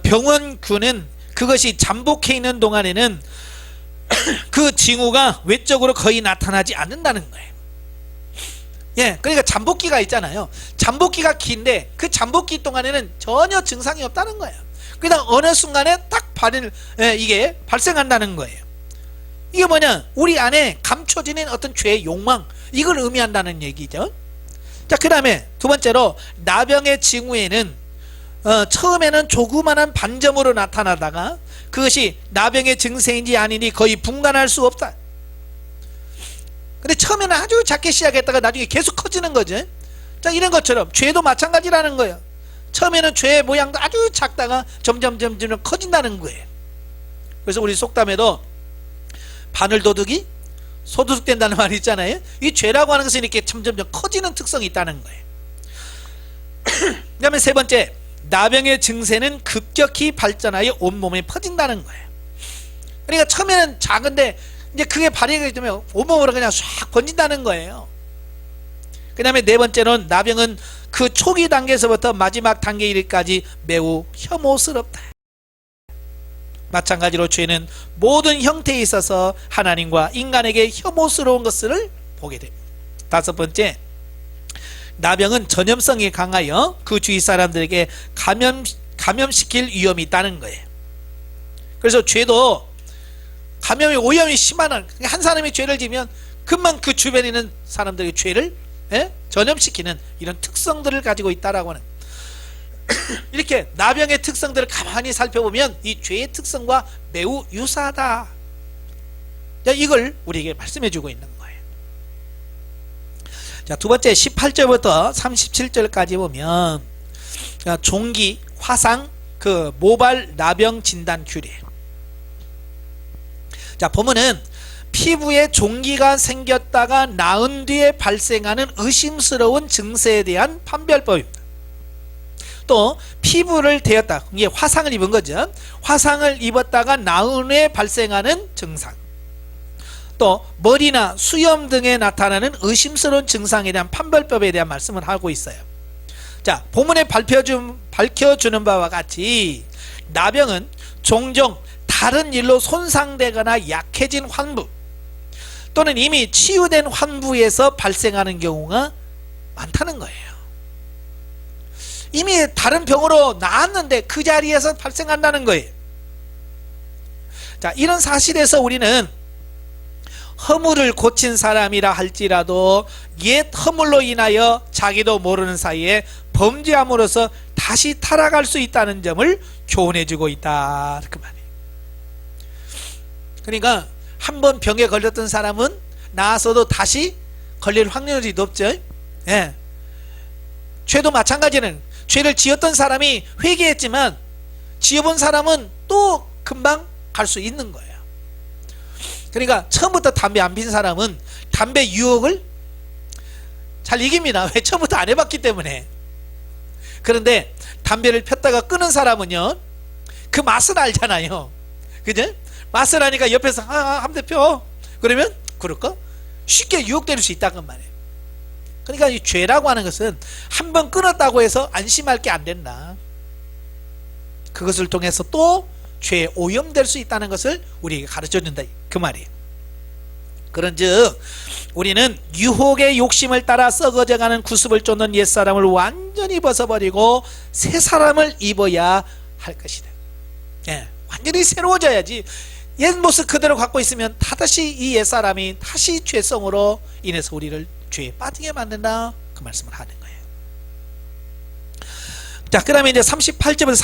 병원균은 그것이 잠복해 있는 동안에는 그 징후가 외적으로 거의 나타나지 않는다는 거예요. 예, 그러니까 잠복기가 있잖아요. 잠복기가 긴데 그 잠복기 동안에는 전혀 증상이 없다는 거예요. 그냥 어느 순간에 딱 이게 발생한다는 거예요. 이게 뭐냐? 우리 안에 감춰지는 어떤 죄의 욕망, 이걸 의미한다는 얘기죠. 자, 그 다음에 두 번째로 나병의 징후에는 처음에는 조그만한 반점으로 나타나다가 그것이 나병의 증세인지 아니니 거의 분간할 수 없다. 근데 처음에는 아주 작게 시작했다가 나중에 계속 커지는 거죠. 자, 이런 것처럼 죄도 마찬가지라는 거예요. 처음에는 죄의 모양도 아주 작다가 점점 커진다는 거예요. 그래서 우리 속담에도 바늘도둑이 소도둑된다는 말이 있잖아요. 이 죄라고 하는 것은 이렇게 점점 커지는 특성이 있다는 거예요. 그 다음에 세 번째, 나병의 증세는 급격히 발전하여 온몸에 퍼진다는 거예요. 그러니까 처음에는 작은데 이제 그게 발휘가 되면 온몸으로 그냥 쫙 번진다는 거예요. 그 다음에 네 번째는 나병은 그 초기 단계에서부터 마지막 단계에 이르기까지 매우 혐오스럽다. 마찬가지로 죄는 모든 형태에 있어서 하나님과 인간에게 혐오스러운 것을 보게 됩니다. 다섯 번째, 나병은 전염성이 강하여 그 주위 사람들에게 감염시킬 위험이 있다는 거예요. 그래서 죄도 감염의 오염이 심한 한 사람이 죄를 지면 금방 그 주변에 있는 사람들에게 죄를 전염시키는 이런 특성들을 가지고 있다라고 하는 이렇게 나병의 특성들을 가만히 살펴보면 이 죄의 특성과 매우 유사하다. 이걸 우리에게 말씀해 주고 있는 거예요. 자, 두 번째 18절부터 37절까지 보면 종기, 화상, 그 모발 나병 진단 규례. 자, 보면은 피부에 종기가 생겼다가 나은 뒤에 발생하는 의심스러운 증세에 대한 판별법입니다. 또 피부를 대었다, 이게 화상을 입은 거죠. 화상을 입었다가 나은 후에 발생하는 증상, 또 머리나 수염 등에 나타나는 의심스러운 증상에 대한 판별법에 대한 말씀을 하고 있어요. 자, 본문에 밝혀주는 바와 같이 나병은 종종 다른 일로 손상되거나 약해진 환부 또는 이미 치유된 환부에서 발생하는 경우가 많다는 거예요. 이미 다른 병으로 나았는데 그 자리에서 발생한다는 거예요. 자, 이런 사실에서 우리는 허물을 고친 사람이라 할지라도 옛 허물로 인하여 자기도 모르는 사이에 범죄함으로써 다시 타락할 수 있다는 점을 교훈해주고 있다, 그 말이에요. 그러니까 한번 병에 걸렸던 사람은 나아서도 다시 걸릴 확률이 높죠. 예. 죄도 마찬가지는 죄를 지었던 사람이 회개했지만 지어본 사람은 또 금방 갈 수 있는 거예요. 그러니까 처음부터 담배 안 핀 사람은 담배 유혹을 잘 이깁니다. 왜? 처음부터 안 해봤기 때문에. 그런데 담배를 폈다가 끊은 사람은요, 그 맛을 알잖아요. 그죠? 맛을 아니까 옆에서 한 대 펴. 그러면 그럴까? 쉽게 유혹될 수 있다는 말이에요. 그러니까 이 죄라고 하는 것은 한번 끊었다고 해서 안심할 게 안 된다. 그것을 통해서 또 죄에 오염될 수 있다는 것을 우리에게 가르쳐 준다, 그 말이에요. 그런즉 우리는 유혹의 욕심을 따라 썩어져가는 구습을 쫓는 옛사람을 완전히 벗어버리고 새 사람을 입어야 할 것이다. 예, 완전히 새로워져야지. 옛 모습 그대로 갖고 있으면 다시 이 옛사람이 다시 죄성으로 인해서 우리를 죄에 빠지게 만든다, 그 말씀을 하는 거예요. 자, 그 다음에 이제 38절부터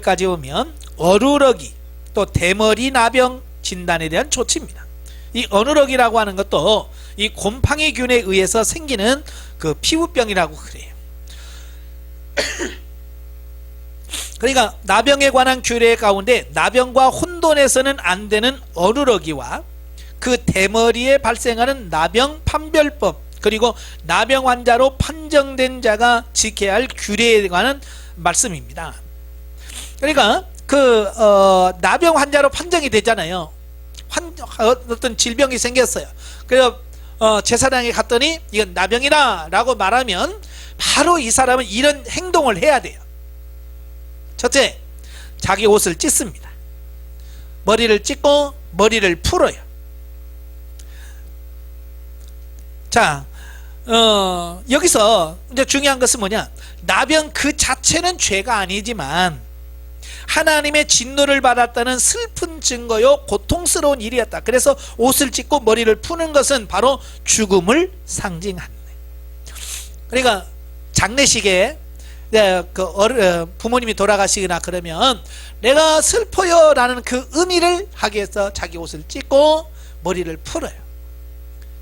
46절까지 보면 어루러기, 또 대머리 나병 진단에 대한 조치입니다. 이 어루러기라고 하는 것도 이 곰팡이균에 의해서 생기는 그 피부병이라고 그래요. 그러니까 나병에 관한 규례 가운데 나병과 혼돈해서는 안 되는 어루러기와 그 대머리에 발생하는 나병 판별법, 그리고 나병 환자로 판정된 자가 지켜야 할 규례에 관한 말씀입니다. 그러니까 나병 환자로 판정이 되잖아요. 어떤 질병이 생겼어요. 그래서 제사장에 갔더니 이건 나병이다 라고 말하면 바로 이 사람은 이런 행동을 해야 돼요. 첫째, 자기 옷을 찢습니다. 머리를 찢고 머리를 풀어요. 자, 여기서 이제 중요한 것은 뭐냐, 나병 그 자체는 죄가 아니지만 하나님의 진노를 받았다는 슬픈 증거요 고통스러운 일이었다. 그래서 옷을 찢고 머리를 푸는 것은 바로 죽음을 상징한다. 그러니까 장례식에 부모님이 돌아가시거나 그러면 내가 슬퍼요 라는 그 의미를 하기 위해서 자기 옷을 찢고 머리를 풀어요.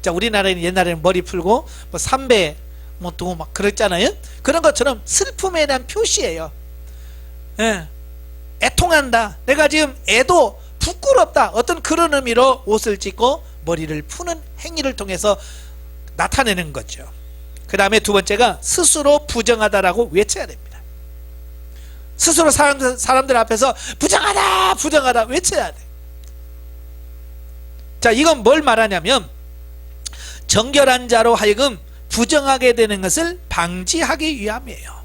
자, 우리나라에는 옛날에는 머리 풀고 뭐 삼배 뭐 두고 막 그랬잖아요. 그런 것처럼 슬픔에 대한 표시예요. 예. 애통한다, 내가 지금 애도 부끄럽다, 어떤 그런 의미로 옷을 찢고 머리를 푸는 행위를 통해서 나타내는 거죠. 그 다음에 두 번째가 스스로 부정하다라고 외쳐야 됩니다. 스스로 사람들 앞에서 부정하다 부정하다 외쳐야 돼. 자, 이건 뭘 말하냐면 정결한 자로 하여금 부정하게 되는 것을 방지하기 위함이에요.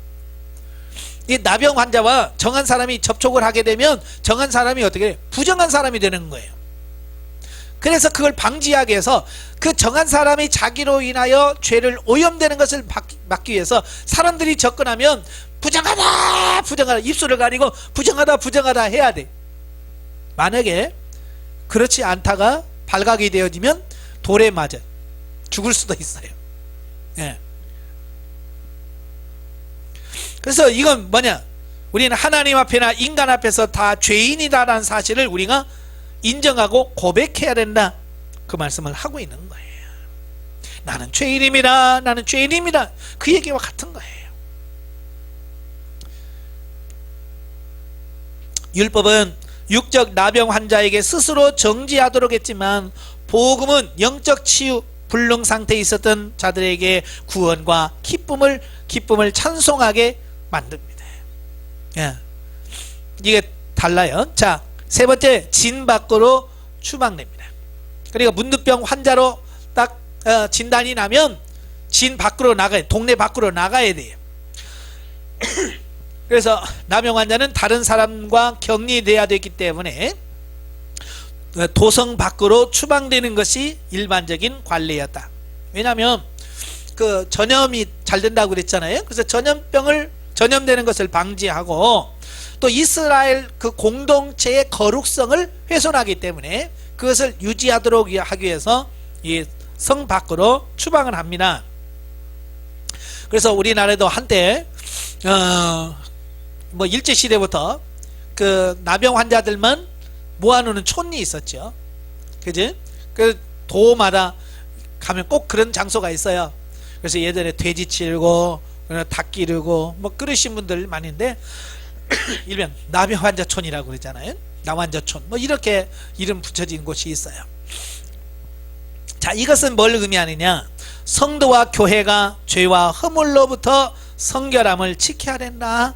이 나병 환자와 정한 사람이 접촉을 하게 되면 정한 사람이 어떻게 해요? 부정한 사람이 되는 거예요. 그래서 그걸 방지하기 위해서 그 정한 사람이 자기로 인하여 죄를 오염되는 것을 막기 위해서 사람들이 접근하면 부정하다 부정하다 입술을 가리고 부정하다 부정하다 해야 돼. 만약에 그렇지 않다가 발각이 되어지면 돌에 맞아 죽을 수도 있어요. 예. 그래서 이건 뭐냐, 우리는 하나님 앞에나 인간 앞에서 다 죄인이다라는 사실을 우리가 인정하고 고백해야 된다, 그 말씀을 하고 있는 거예요. 나는 죄인입니다, 나는 죄인입니다, 그 얘기와 같은 거예요. 율법은 육적 나병 환자에게 스스로 정지하도록 했지만 복음은 영적 치유 불능 상태에 있었던 자들에게 구원과 기쁨을 찬송하게 만듭니다. 예. 이게 달라요. 자, 세 번째, 진 밖으로 추방됩니다. 그러니까 문득병 환자로 딱 진단이 나면 진 밖으로 나가야, 동네 밖으로 나가야 돼요. 그래서 나병 환자는 다른 사람과 격리돼야 되기 때문에 도성 밖으로 추방되는 것이 일반적인 관례였다. 왜냐하면 그 전염이 잘 된다고 그랬잖아요. 그래서 전염되는 것을 방지하고 또 이스라엘 그 공동체의 거룩성을 훼손하기 때문에 그것을 유지하도록 하기 위해서 이 성 밖으로 추방을 합니다. 그래서 우리나라도 한때 뭐 일제 시대부터 그 나병 환자들만 모아놓는 촌이 있었죠. 그지? 그 도마다 가면 꼭 그런 장소가 있어요. 그래서 예전에 돼지 치르고 닭 기르고 뭐 그러신 분들 많은데 일명 나병 환자촌이라고 그러잖아요. 나환자촌 뭐 이렇게 이름 붙여진 곳이 있어요. 자, 이것은 뭘 의미하느냐? 성도와 교회가 죄와 허물로부터 성결함을 지켜야 된다.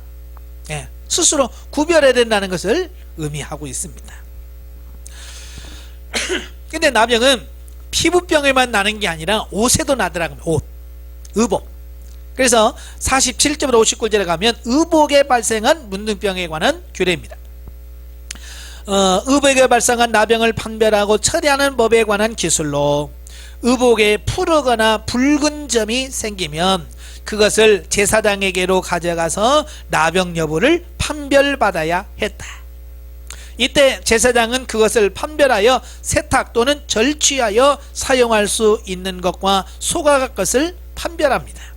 예, 스스로 구별해야 된다는 것을 의미하고 있습니다. 근데 나병은 피부병에만 나는 게 아니라 옷에도 나더라고요. 옷, 의복. 그래서 47절부터 59절에 가면 의복에 발생한 문둥병에 관한 규례입니다. 의복에 발생한 나병을 판별하고 처리하는 법에 관한 기술로 의복에 푸르거나 붉은 점이 생기면 그것을 제사장에게로 가져가서 나병 여부를 판별받아야 했다. 이때 제사장은 그것을 판별하여 세탁 또는 절취하여 사용할 수 있는 것과 소각할 것을 판별합니다.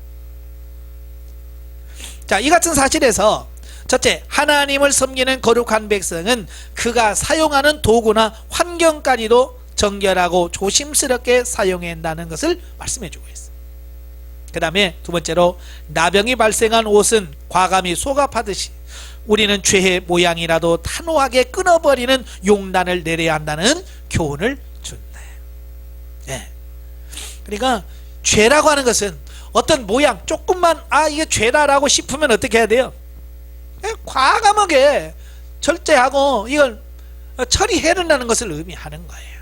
자, 이 같은 사실에서 첫째, 하나님을 섬기는 거룩한 백성은 그가 사용하는 도구나 환경까지도 정결하고 조심스럽게 사용해야 한다는 것을 말씀해주고 있습니다. 그 다음에 두 번째로, 나병이 발생한 옷은 과감히 소갑하듯이 우리는 죄의 모양이라도 단호하게 끊어버리는 용단을 내려야 한다는 교훈을 준다. 예. 그러니까 죄라고 하는 것은 어떤 모양 조금만 이게 죄다라고 싶으면 어떻게 해야 돼요? 과감하게 절제하고 이걸 처리해야 된다는 것을 의미하는 거예요.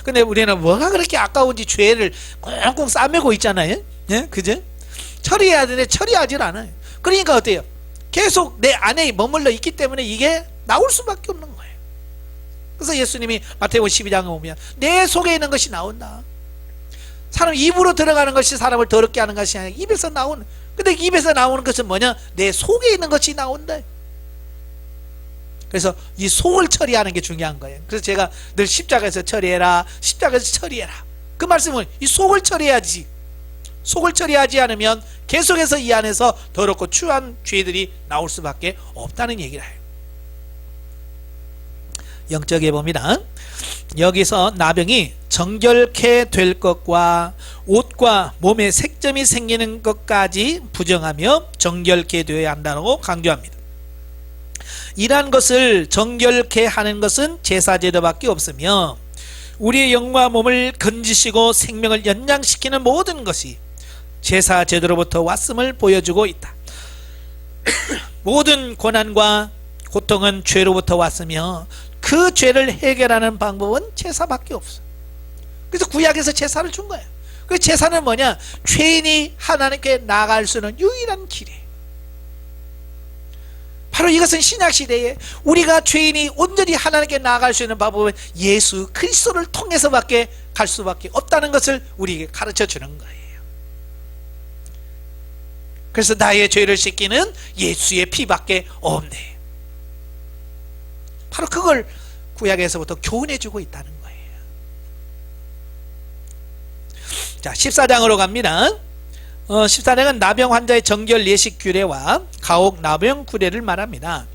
근데 우리는 뭐가 그렇게 아까운지 죄를 꽁꽁 싸매고 있잖아요. 예? 그죠? 처리해야 되는데 처리하질 않아요. 그러니까 어때요? 계속 내 안에 머물러 있기 때문에 이게 나올 수밖에 없는 거예요. 그래서 예수님이 마태복음 12장에 보면 내 속에 있는 것이 나온다. 사람 입으로 들어가는 것이 사람을 더럽게 하는 것이 아니라 입에서 나오는, 근데 입에서 나오는 것은 뭐냐? 내 속에 있는 것이 나온다. 그래서 이 속을 처리하는 게 중요한 거예요. 그래서 제가 늘 십자가에서 처리해라, 십자가에서 처리해라. 그 말씀은 이 속을 처리해야지. 속을 처리하지 않으면 계속해서 이 안에서 더럽고 추한 죄들이 나올 수밖에 없다는 얘기를 해요. 영적에 봅니다. 여기서 나병이 정결케 될 것과 옷과 몸에 색점이 생기는 것까지 부정하며 정결케 되어야 한다고 강조합니다. 이러한 것을 정결케 하는 것은 제사제도밖에 없으며 우리의 영과 몸을 건지시고 생명을 연장시키는 모든 것이 제사제도로부터 왔음을 보여주고 있다. 모든 고난과 고통은 죄로부터 왔으며 그 죄를 해결하는 방법은 제사밖에 없어. 그래서 구약에서 제사를 준 거예요. 그 제사는 뭐냐? 죄인이 하나님께 나아갈 수 있는 유일한 길이에요. 바로 이것은 신약시대에 우리가 죄인이 온전히 하나님께 나아갈 수 있는 방법은 예수 그리스도를 통해서밖에 갈 수밖에 없다는 것을 우리에게 가르쳐 주는 거예요. 그래서 나의 죄를 씻기는 예수의 피밖에 없네. 바로 그걸 구약에서부터 교훈해 주고 있다는 거예요. 자, 14장으로 갑니다. 14장은 나병 환자의 정결 예식 규례와 가옥 나병 규례를 말합니다.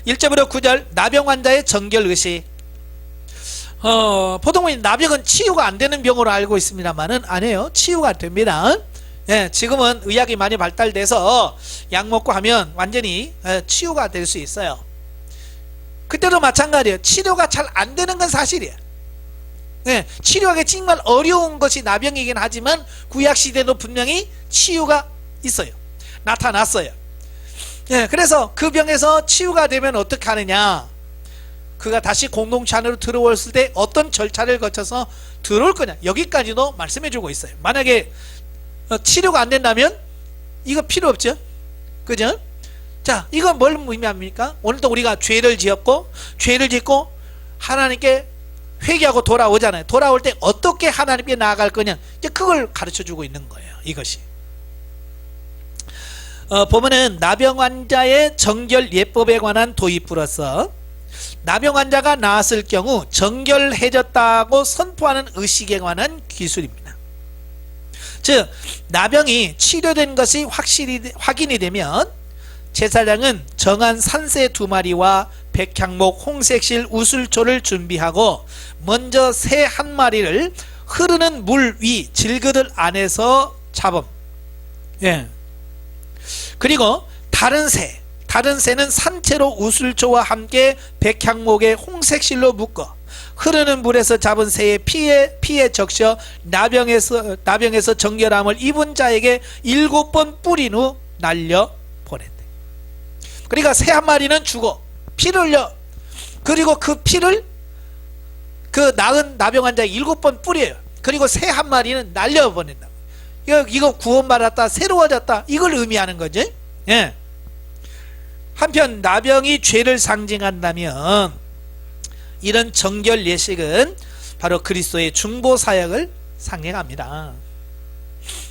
1절부터 9절 나병 환자의 정결 의식. 보통은 나병은 치유가 안 되는 병으로 알고 있습니다만은 아니에요. 치유가 됩니다. 예, 지금은 의학이 많이 발달돼서 약 먹고 하면 완전히 치유가 될 수 있어요. 그때도 마찬가지예요. 치료가 잘 안 되는 건 사실이에요. 예, 치료하기 정말 어려운 것이 나병이긴 하지만 구약시대도 분명히 치유가 있어요. 나타났어요. 예, 그래서 그 병에서 치유가 되면 어떻게 하느냐? 그가 다시 공동체 안으로 들어왔을 때 어떤 절차를 거쳐서 들어올 거냐? 여기까지도 말씀해 주고 있어요. 만약에 치료가 안 된다면 이거 필요 없죠. 그죠? 자, 이건 뭘 의미합니까? 오늘도 우리가 죄를 짓고 하나님께 회개하고 돌아오잖아요. 돌아올 때 어떻게 하나님께 나아갈 거냐, 이제 그걸 가르쳐 주고 있는 거예요. 이것이 보면은 나병 환자의 정결 예법에 관한 도입으로서 나병 환자가 나았을 경우 정결해졌다고 선포하는 의식에 관한 기술입니다. 즉 나병이 치료된 것이 확인이 되면 제사장은 정한 산새 2마리와 백향목, 홍색실, 우슬초를 준비하고 먼저 새 1마리를 흐르는 물 위 질그릇 안에서 잡음. 그리고 다른 새는 산채로 우슬초와 함께 백향목에 홍색실로 묶어 흐르는 물에서 잡은 새의 피에 적셔 나병에서 정결함을 입은 자에게 7번 뿌린 후 날려 보냈대. 그러니까 새 1마리는 죽어 피를 흘려. 그리고 그 피를 그 나은 나병 환자에 7번 뿌려요. 그리고 새 1마리는 날려 보낸다. 이거 구원받았다, 새로워졌다, 이걸 의미하는 거죠. 한편 나병이 죄를 상징한다면 이런 정결 예식은 바로 그리스도의 중보 사역을 상징합니다.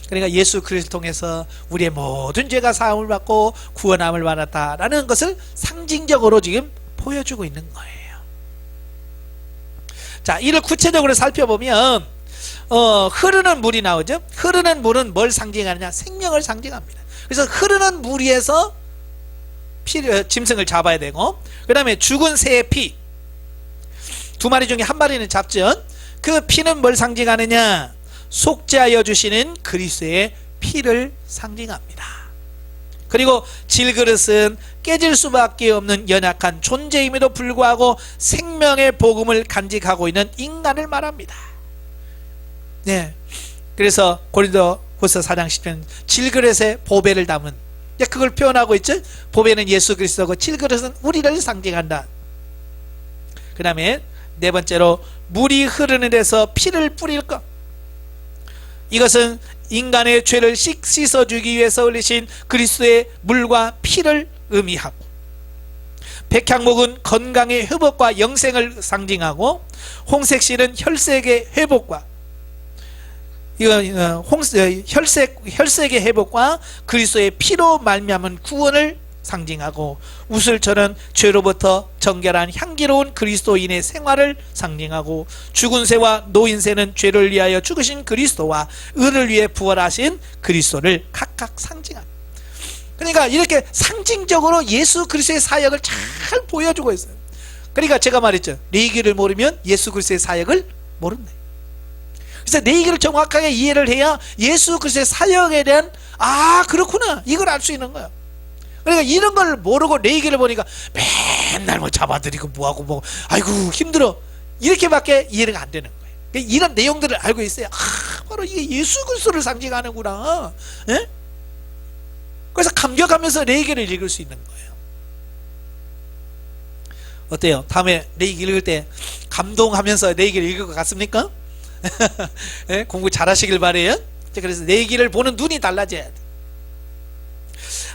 그러니까 예수 그리스도를 통해서 우리의 모든 죄가 사함을 받고 구원함을 받았다라는 것을 상징적으로 지금 보여주고 있는 거예요. 자, 이를 구체적으로 살펴보면 흐르는 물이 나오죠. 흐르는 물은 뭘 상징하느냐? 생명을 상징합니다. 그래서 흐르는 물 위에서 짐승을 잡아야 되고, 그 다음에 죽은 새의 피 2마리 중에 1마리는 잡죠. 그 피는 뭘 상징하느냐? 속죄하여 주시는 그리스도의 피를 상징합니다. 그리고 질그릇은 깨질 수밖에 없는 연약한 존재임에도 불구하고 생명의 복음을 간직하고 있는 인간을 말합니다. 그래서 고린도후서 4장 10절 질그릇에 보배를 담은, 그걸 표현하고 있죠. 보배는 예수 그리스도고 질그릇은 우리를 상징한다. 그 다음에 4번째로 물이 흐르는 데서 피를 뿌릴 것. 이것은 인간의 죄를 씻어주기 위해서 흘리신 그리스도의 물과 피를 의미하고, 백향목은 건강의 회복과 영생을 상징하고, 홍색실은 혈색의 회복과 혈색의 회복과 그리스도의 피로 말미암은 구원을 상징하고, 우슬초는 죄로부터 정결한 향기로운 그리스도인의 생활을 상징하고, 죽은 새와 노인 새는 죄를 위하여 죽으신 그리스도와 의를 위해 부활하신 그리스도를 각각 상징합니다. 그러니까 이렇게 상징적으로 예수 그리스도의 사역을 잘 보여주고 있어요. 그러니까 제가 말했죠. 레위기를 모르면 예수 그리스도의 사역을 모른다. 그래서 레위기를 정확하게 이해를 해야 예수 그리스도의 사역에 대한 그렇구나 이걸 알 수 있는 거예요. 그러니까 이런 걸 모르고 레위기를 보니까 맨날 뭐 잡아들이고 뭐하고 아이고 힘들어, 이렇게밖에 이해가 안 되는 거예요. 그러니까 이런 내용들을 알고 있어야 바로 이게 예수 그리스도를 상징하는구나. 그래서 감격하면서 레위기를 읽을 수 있는 거예요. 어때요? 다음에 레위기 읽을 때 감동하면서 레위기를 읽을 것 같습니까? 공부 잘하시길 바래요. 그래서 레위기를 보는 눈이 달라져야 돼.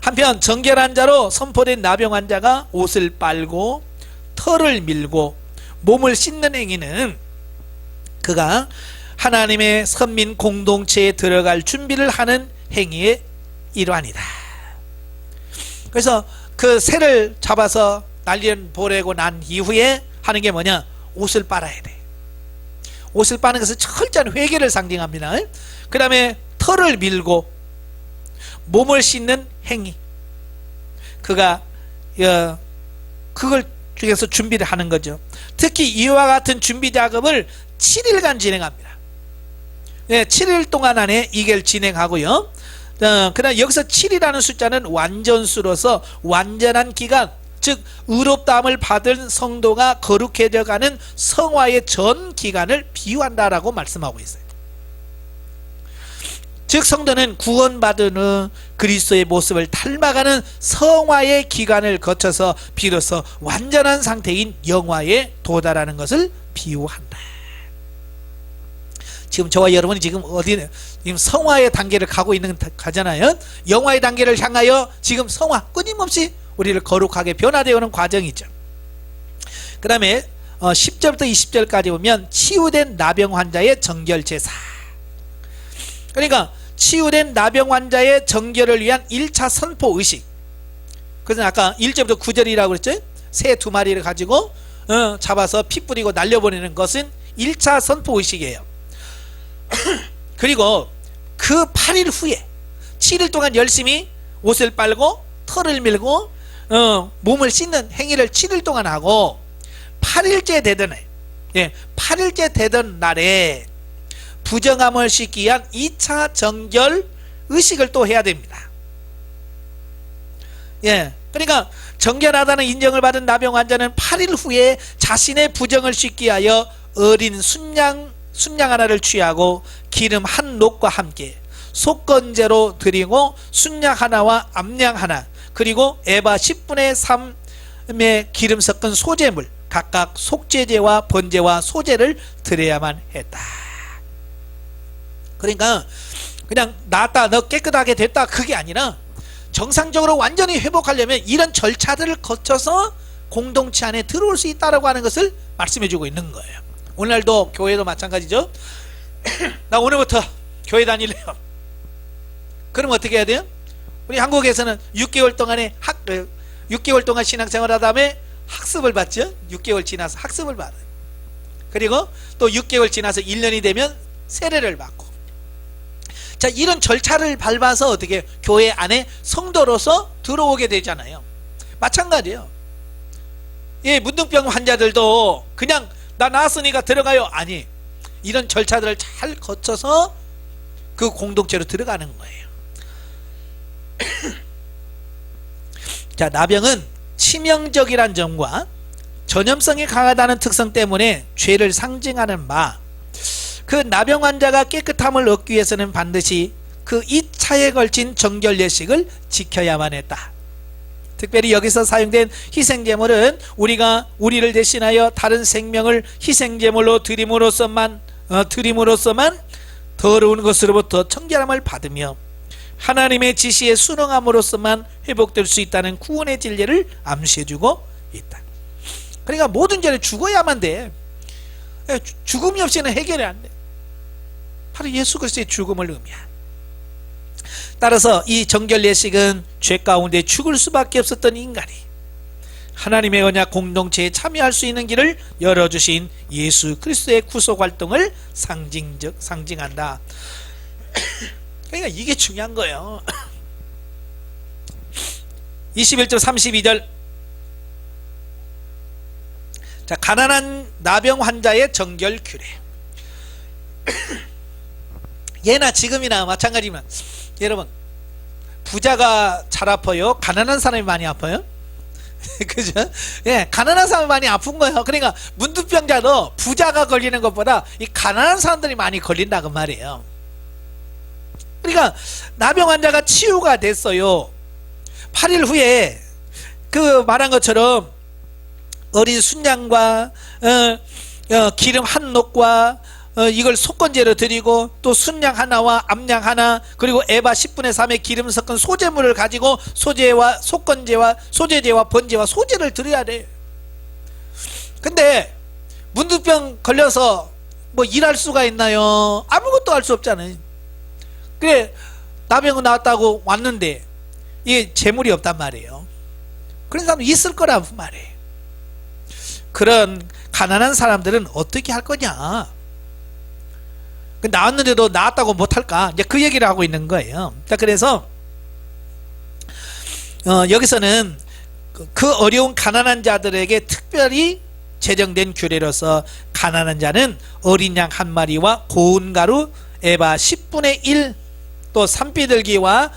한편 정결한 자로 선포된 나병 환자가 옷을 빨고 털을 밀고 몸을 씻는 행위는 그가 하나님의 선민 공동체에 들어갈 준비를 하는 행위의 일환이다. 그래서 그 새를 잡아서 날린 보내고 난 이후에 하는 게 뭐냐? 옷을 빨아야 돼. 옷을 빠는 것은 철저한 회개를 상징합니다. 그 다음에 털을 밀고 몸을 씻는 행위, 그가 그걸 중에서 준비를 하는 거죠. 특히 이와 같은 준비 작업을 7일간 진행합니다. 7일 동안 안에 이걸 진행하고요. 그다음 여기서 7이라는 숫자는 완전수로서 완전한 기간, 즉 의롭다함을 받은 성도가 거룩해져 가는 성화의 전 기간을 비유한다라고 말씀하고 있어요. 즉 성도는 구원받은 후 그리스도의 모습을 닮아가는 성화의 기간을 거쳐서 비로소 완전한 상태인 영화에 도달하는 것을 비유한다. 지금 저와 여러분이 지금 지금 성화의 단계를 가잖아요. 영화의 단계를 향하여 지금 성화, 끊임없이 우리를 거룩하게 변화되어 오는 과정이죠. 그 다음에 10절부터 20절까지 보면 치유된 나병 환자의 정결 제사. 그러니까 치유된 나병 환자의 정결을 위한 1차 선포 의식. 그래서 아까 1절부터 9절이라고 그랬죠. 새 2마리를 가지고 잡아서 피 뿌리고 날려보내는 것은 1차 선포의식이에요. 그리고 그 8일 후에 7일 동안 열심히 옷을 빨고 털을 밀고 몸을 씻는 행위를 7일 동안 하고 8일째 되던 8일째 되던 날에 부정함을 씻기 위한 2차 정결 의식을 또 해야 됩니다. 그러니까 정결하다는 인정을 받은 나병 환자는 8일 후에 자신의 부정을 씻기 위하여 어린 순양 하나를 취하고 기름 한 녹과 함께 속건제로 드리고 순양 하나와 암양 하나 그리고 에바 10분의 3의 기름 섞은 소제물 각각 속죄제와 번제와 소제를 드려야만 했다. 그러니까 그냥 나았다 너 깨끗하게 됐다 그게 아니라 정상적으로 완전히 회복하려면 이런 절차들을 거쳐서 공동체 안에 들어올 수 있다고 하는 것을 말씀해 주고 있는 거예요. 오늘날도 교회도 마찬가지죠. 나 오늘부터 교회 다닐래요. 그럼 어떻게 해야 돼요? 우리 한국에서는 6개월 동안에 6개월 동안 신앙생활 하다 다음에 학습을 받죠. 6개월 지나서 학습을 받아요. 그리고 또 6개월 지나서 1년이 되면 세례를 받고. 자, 이런 절차를 밟아서 어떻게 교회 안에 성도로서 들어오게 되잖아요. 마찬가지예요. 문둥병 환자들도 그냥 나 나았으니까 들어가요. 아니, 이런 절차들을 잘 거쳐서 그 공동체로 들어가는 거예요. 자, 나병은 치명적이란 점과 전염성이 강하다는 특성 때문에 죄를 상징하는 바, 그 나병 환자가 깨끗함을 얻기 위해서는 반드시 그 2차에 걸친 정결 예식을 지켜야만 했다. 특별히 여기서 사용된 희생제물은 우리를 대신하여 다른 생명을 희생제물로 드림으로써만 더러운 것으로부터 청결함을 받으며 하나님의 지시에 순응함으로써만 회복될 수 있다는 구원의 진리를 암시해주고 있다. 그러니까 모든 죄는 죽어야만 돼. 죽음이 없이는 해결이 안 돼. 바로 예수 그리스도의 죽음을 의미한다. 따라서 이 정결 예식은 죄 가운데 죽을 수밖에 없었던 인간이 하나님의 언약 공동체에 참여할 수 있는 길을 열어주신 예수 그리스도의 구속 활동을 상징한다. 그러니까 이게 중요한 거예요. 21절 32절. 자, 가난한 나병 환자의 정결 규례. 예나 지금이나 마찬가지지만 여러분, 부자가 잘 아파요? 가난한 사람이 많이 아파요? 그죠? 가난한 사람이 많이 아픈 거예요. 그러니까 문둥병자도 부자가 걸리는 것보다 이 가난한 사람들이 많이 걸린다고 말이에요. 그러니까 나병 환자가 치유가 됐어요. 8일 후에 그 말한 것처럼 어린 순양과 기름 한 녹과 이걸 속건제로 드리고 또 순양 하나와 암양 하나 그리고 에바 10분의 3의 기름 섞은 소제물을 가지고 소제와 속건제와 소제제와 번제와 소제를 드려야 돼. 근데 문둥병 걸려서 뭐 일할 수가 있나요? 아무것도 할 수 없잖아요. 그래, 나병은 나왔다고 왔는데 이게 재물이 없단 말이에요. 그런 사람 있을 거란 말이에요. 그런 가난한 사람들은 어떻게 할 거냐? 나왔는데도 나왔다고 못할까? 이제 그 얘기를 하고 있는 거예요. 자, 그래서 여기서는 그 어려운 가난한 자들에게 특별히 제정된 규례로서 가난한 자는 어린 양 한 마리와 고운 가루 에바 10분의 1 또 산비둘기와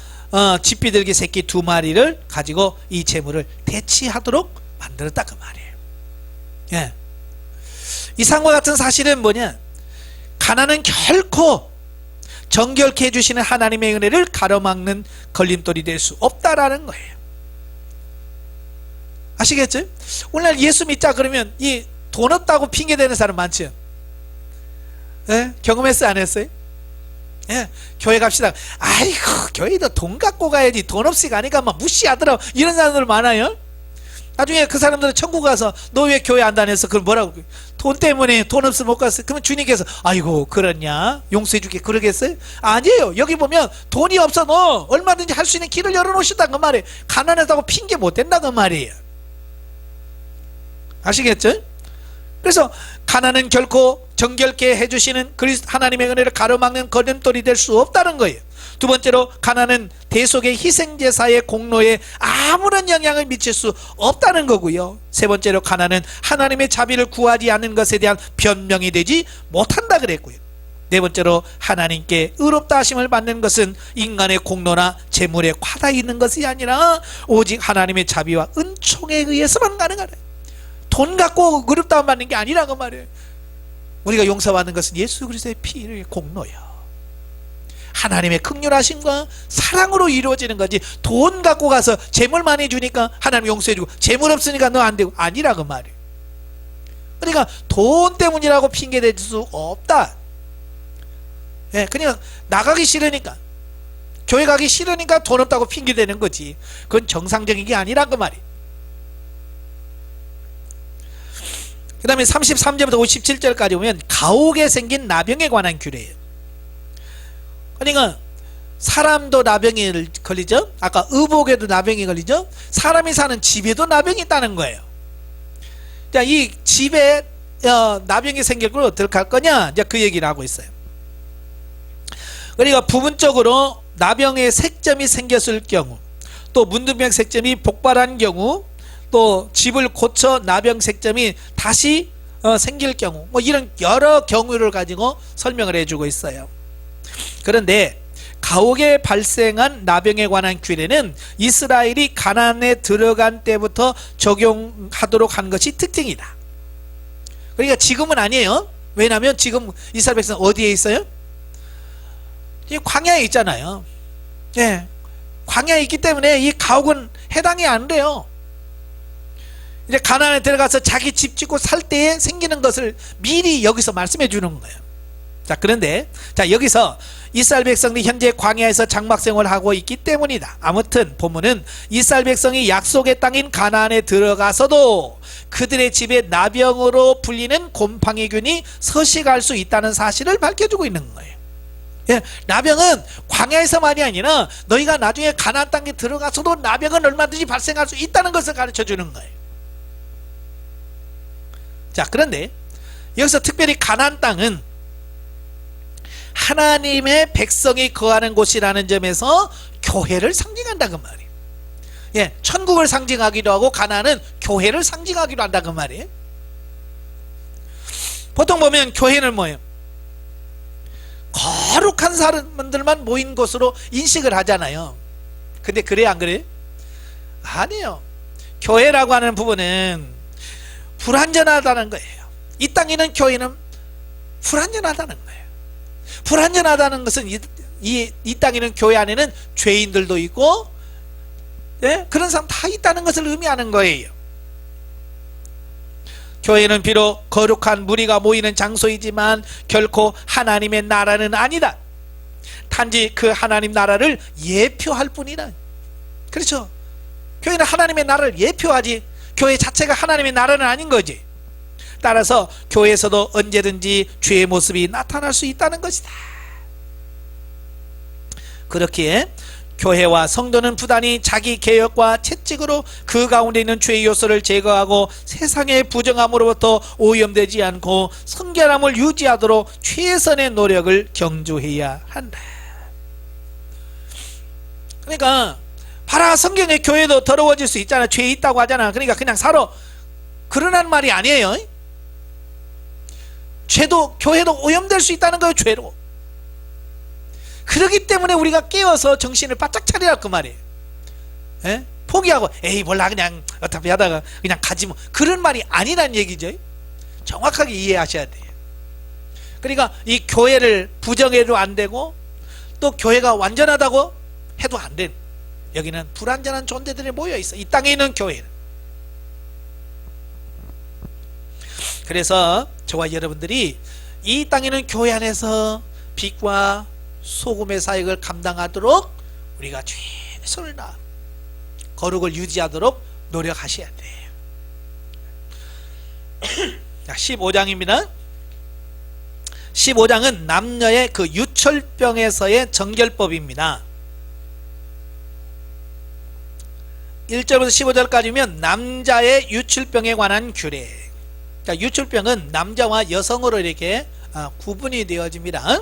집비둘기 새끼 2마리를 가지고 이 제물을 대치하도록 만들었다 그 말이에요. 이상과 같은 사실은 뭐냐? 가난은 결코 정결케 해주시는 하나님의 은혜를 가로막는 걸림돌이 될 수 없다라는 거예요. 아시겠죠? 오늘 예수 믿자 그러면 이 돈 없다고 핑계대는 사람 많죠? 경험했어요? 안 했어요? 교회 갑시다. 아이고, 교회도 돈 갖고 가야지, 돈 없이 가니까 막 무시하더라, 이런 사람들 많아요. 나중에 그 사람들은 천국 가서 너 왜 교회 안 다녔어? 그럼 뭐라고? 돈 때문에, 돈 없으면 못 갔어요. 그러면 주님께서 아이고 그러냐, 용서해 주게 그러겠어요? 아니에요. 여기 보면 돈이 없어도 얼마든지 할 수 있는 길을 열어놓으신다 그 말이에요. 가난하다고 핑계 못 댄다 그 말이에요. 아시겠죠? 그래서 가난은 결코 정결케 해주시는 하나님의 은혜를 가로막는 걸림돌이 될 수 없다는 거예요. 두 번째로, 가난은 대속의 희생제사의 공로에 아무런 영향을 미칠 수 없다는 거고요. 세 번째로, 가난은 하나님의 자비를 구하지 않는 것에 대한 변명이 되지 못한다 그랬고요. 네 번째로, 하나님께 의롭다 하심을 받는 것은 인간의 공로나 재물에 과다 있는 것이 아니라 오직 하나님의 자비와 은총에 의해서만 가능하다. 돈 갖고 의롭다 받는 게 아니라고 말이에요. 우리가 용서받는 것은 예수 그리스도의 피의 공로예요. 하나님의 긍휼하심과 사랑으로 이루어지는 거지, 돈 갖고 가서 재물 많이 주니까 하나님 용서해주고 재물 없으니까 너 안 되고, 아니라고 말이에요. 그러니까 돈 때문이라고 핑계 댈 수 없다. 예, 그냥 나가기 싫으니까, 교회 가기 싫으니까 돈 없다고 핑계 대는 거지, 그건 정상적인 게 아니라고 말이에요. 그 다음에 33절부터 57절까지 보면 가옥에 생긴 나병에 관한 규례예요. 그러니까 사람도 나병이 걸리죠. 아까 의복에도 나병이 걸리죠. 사람이 사는 집에도 나병이 있다는 거예요. 자, 이 집에 나병이 생길 걸 어떻게 할 거냐, 이제 그 얘기를 하고 있어요. 그러니까 부분적으로 나병의 색점이 생겼을 경우, 또 문둥병 색점이 폭발한 경우, 또 집을 고쳐 나병 색점이 다시 생길 경우, 뭐 이런 여러 경우를 가지고 설명을 해주고 있어요. 그런데 가옥에 발생한 나병에 관한 규례는 이스라엘이 가나안에 들어간 때부터 적용하도록 한 것이 특징이다. 그러니까 지금은 아니에요. 왜냐하면 지금 이스라엘 백성 어디에 있어요? 이 광야에 있잖아요. 예, 광야에 있기 때문에 이 가옥은 해당이 안 돼요. 이제 가나안에 들어가서 자기 집 짓고 살 때에 생기는 것을 미리 여기서 말씀해 주는 거예요. 자, 그런데 자, 여기서 이스라엘 백성들이 현재 광야에서 장막 생활을 하고 있기 때문이다. 아무튼 본문은 이스라엘 백성이 약속의 땅인 가나안에 들어가서도 그들의 집에 나병으로 불리는 곰팡이균이 서식할 수 있다는 사실을 밝혀주고 있는 거예요. 예, 나병은 광야에서만이 아니라 너희가 나중에 가나안 땅에 들어가서도 나병은 얼마든지 발생할 수 있다는 것을 가르쳐 주는 거예요. 자, 그런데 여기서 특별히 가나안 땅은 하나님의 백성이 거하는 곳이라는 점에서 교회를 상징한다 그 말이에요. 예, 천국을 상징하기도 하고 가나안은 교회를 상징하기도 한다 그 말이에요. 보통 보면 교회는 뭐예요? 거룩한 사람들만 모인 곳으로 인식을 하잖아요. 근데 그래요, 안 그래요? 아니에요. 교회라고 하는 부분은 불완전하다는 거예요. 이 땅에 있는 교회는 불완전하다는 거예요. 불완전하다는 것은 이 땅에 있는 교회 안에는 죄인들도 있고, 네? 그런 사람 다 있다는 것을 의미하는 거예요. 교회는 비록 거룩한 무리가 모이는 장소이지만 결코 하나님의 나라는 아니다. 단지 그 하나님 나라를 예표할 뿐이다. 그렇죠? 교회는 하나님의 나라를 예표하지 교회 자체가 하나님의 나라는 아닌 거지. 따라서 교회에서도 언제든지 죄의 모습이 나타날 수 있다는 것이다. 그렇기에 교회와 성도는 부단히 자기 개혁과 채찍으로 그 가운데 있는 죄의 요소를 제거하고 세상의 부정함으로부터 오염되지 않고 성결함을 유지하도록 최선의 노력을 경주해야 한다. 그러니까 봐라, 성경에 교회도 더러워질 수 있잖아. 죄 있다고 하잖아. 그러니까 그냥 살아. 그러란 말이 아니에요. 죄도, 교회도 오염될 수 있다는 거예요. 죄로. 그렇기 때문에 우리가 깨어서 정신을 바짝 차리라 그 말이에요. 에? 포기하고 에이 몰라 그냥 어차피 하다가 그냥 가지 뭐, 그런 말이 아니란 얘기죠. 정확하게 이해하셔야 돼요. 그러니까 이 교회를 부정해도 안 되고 또 교회가 완전하다고 해도 안 돼. 여기는 불완전한 존재들이 모여있어, 이 땅에 있는 교회는. 그래서 저와 여러분들이 이 땅에 있는 교회 안에서 빛과 소금의 사역을 감당하도록 우리가 최선을 다하 거룩을 유지하도록 노력하셔야 돼요. 자, 15장입니다. 15장은 남녀의 그 유철병에서의 정결법입니다. 1절부터 15절까지면 남자의 유출병에 관한 규례. 자, 유출병은 남자와 여성으로 이렇게 구분이 되어집니다.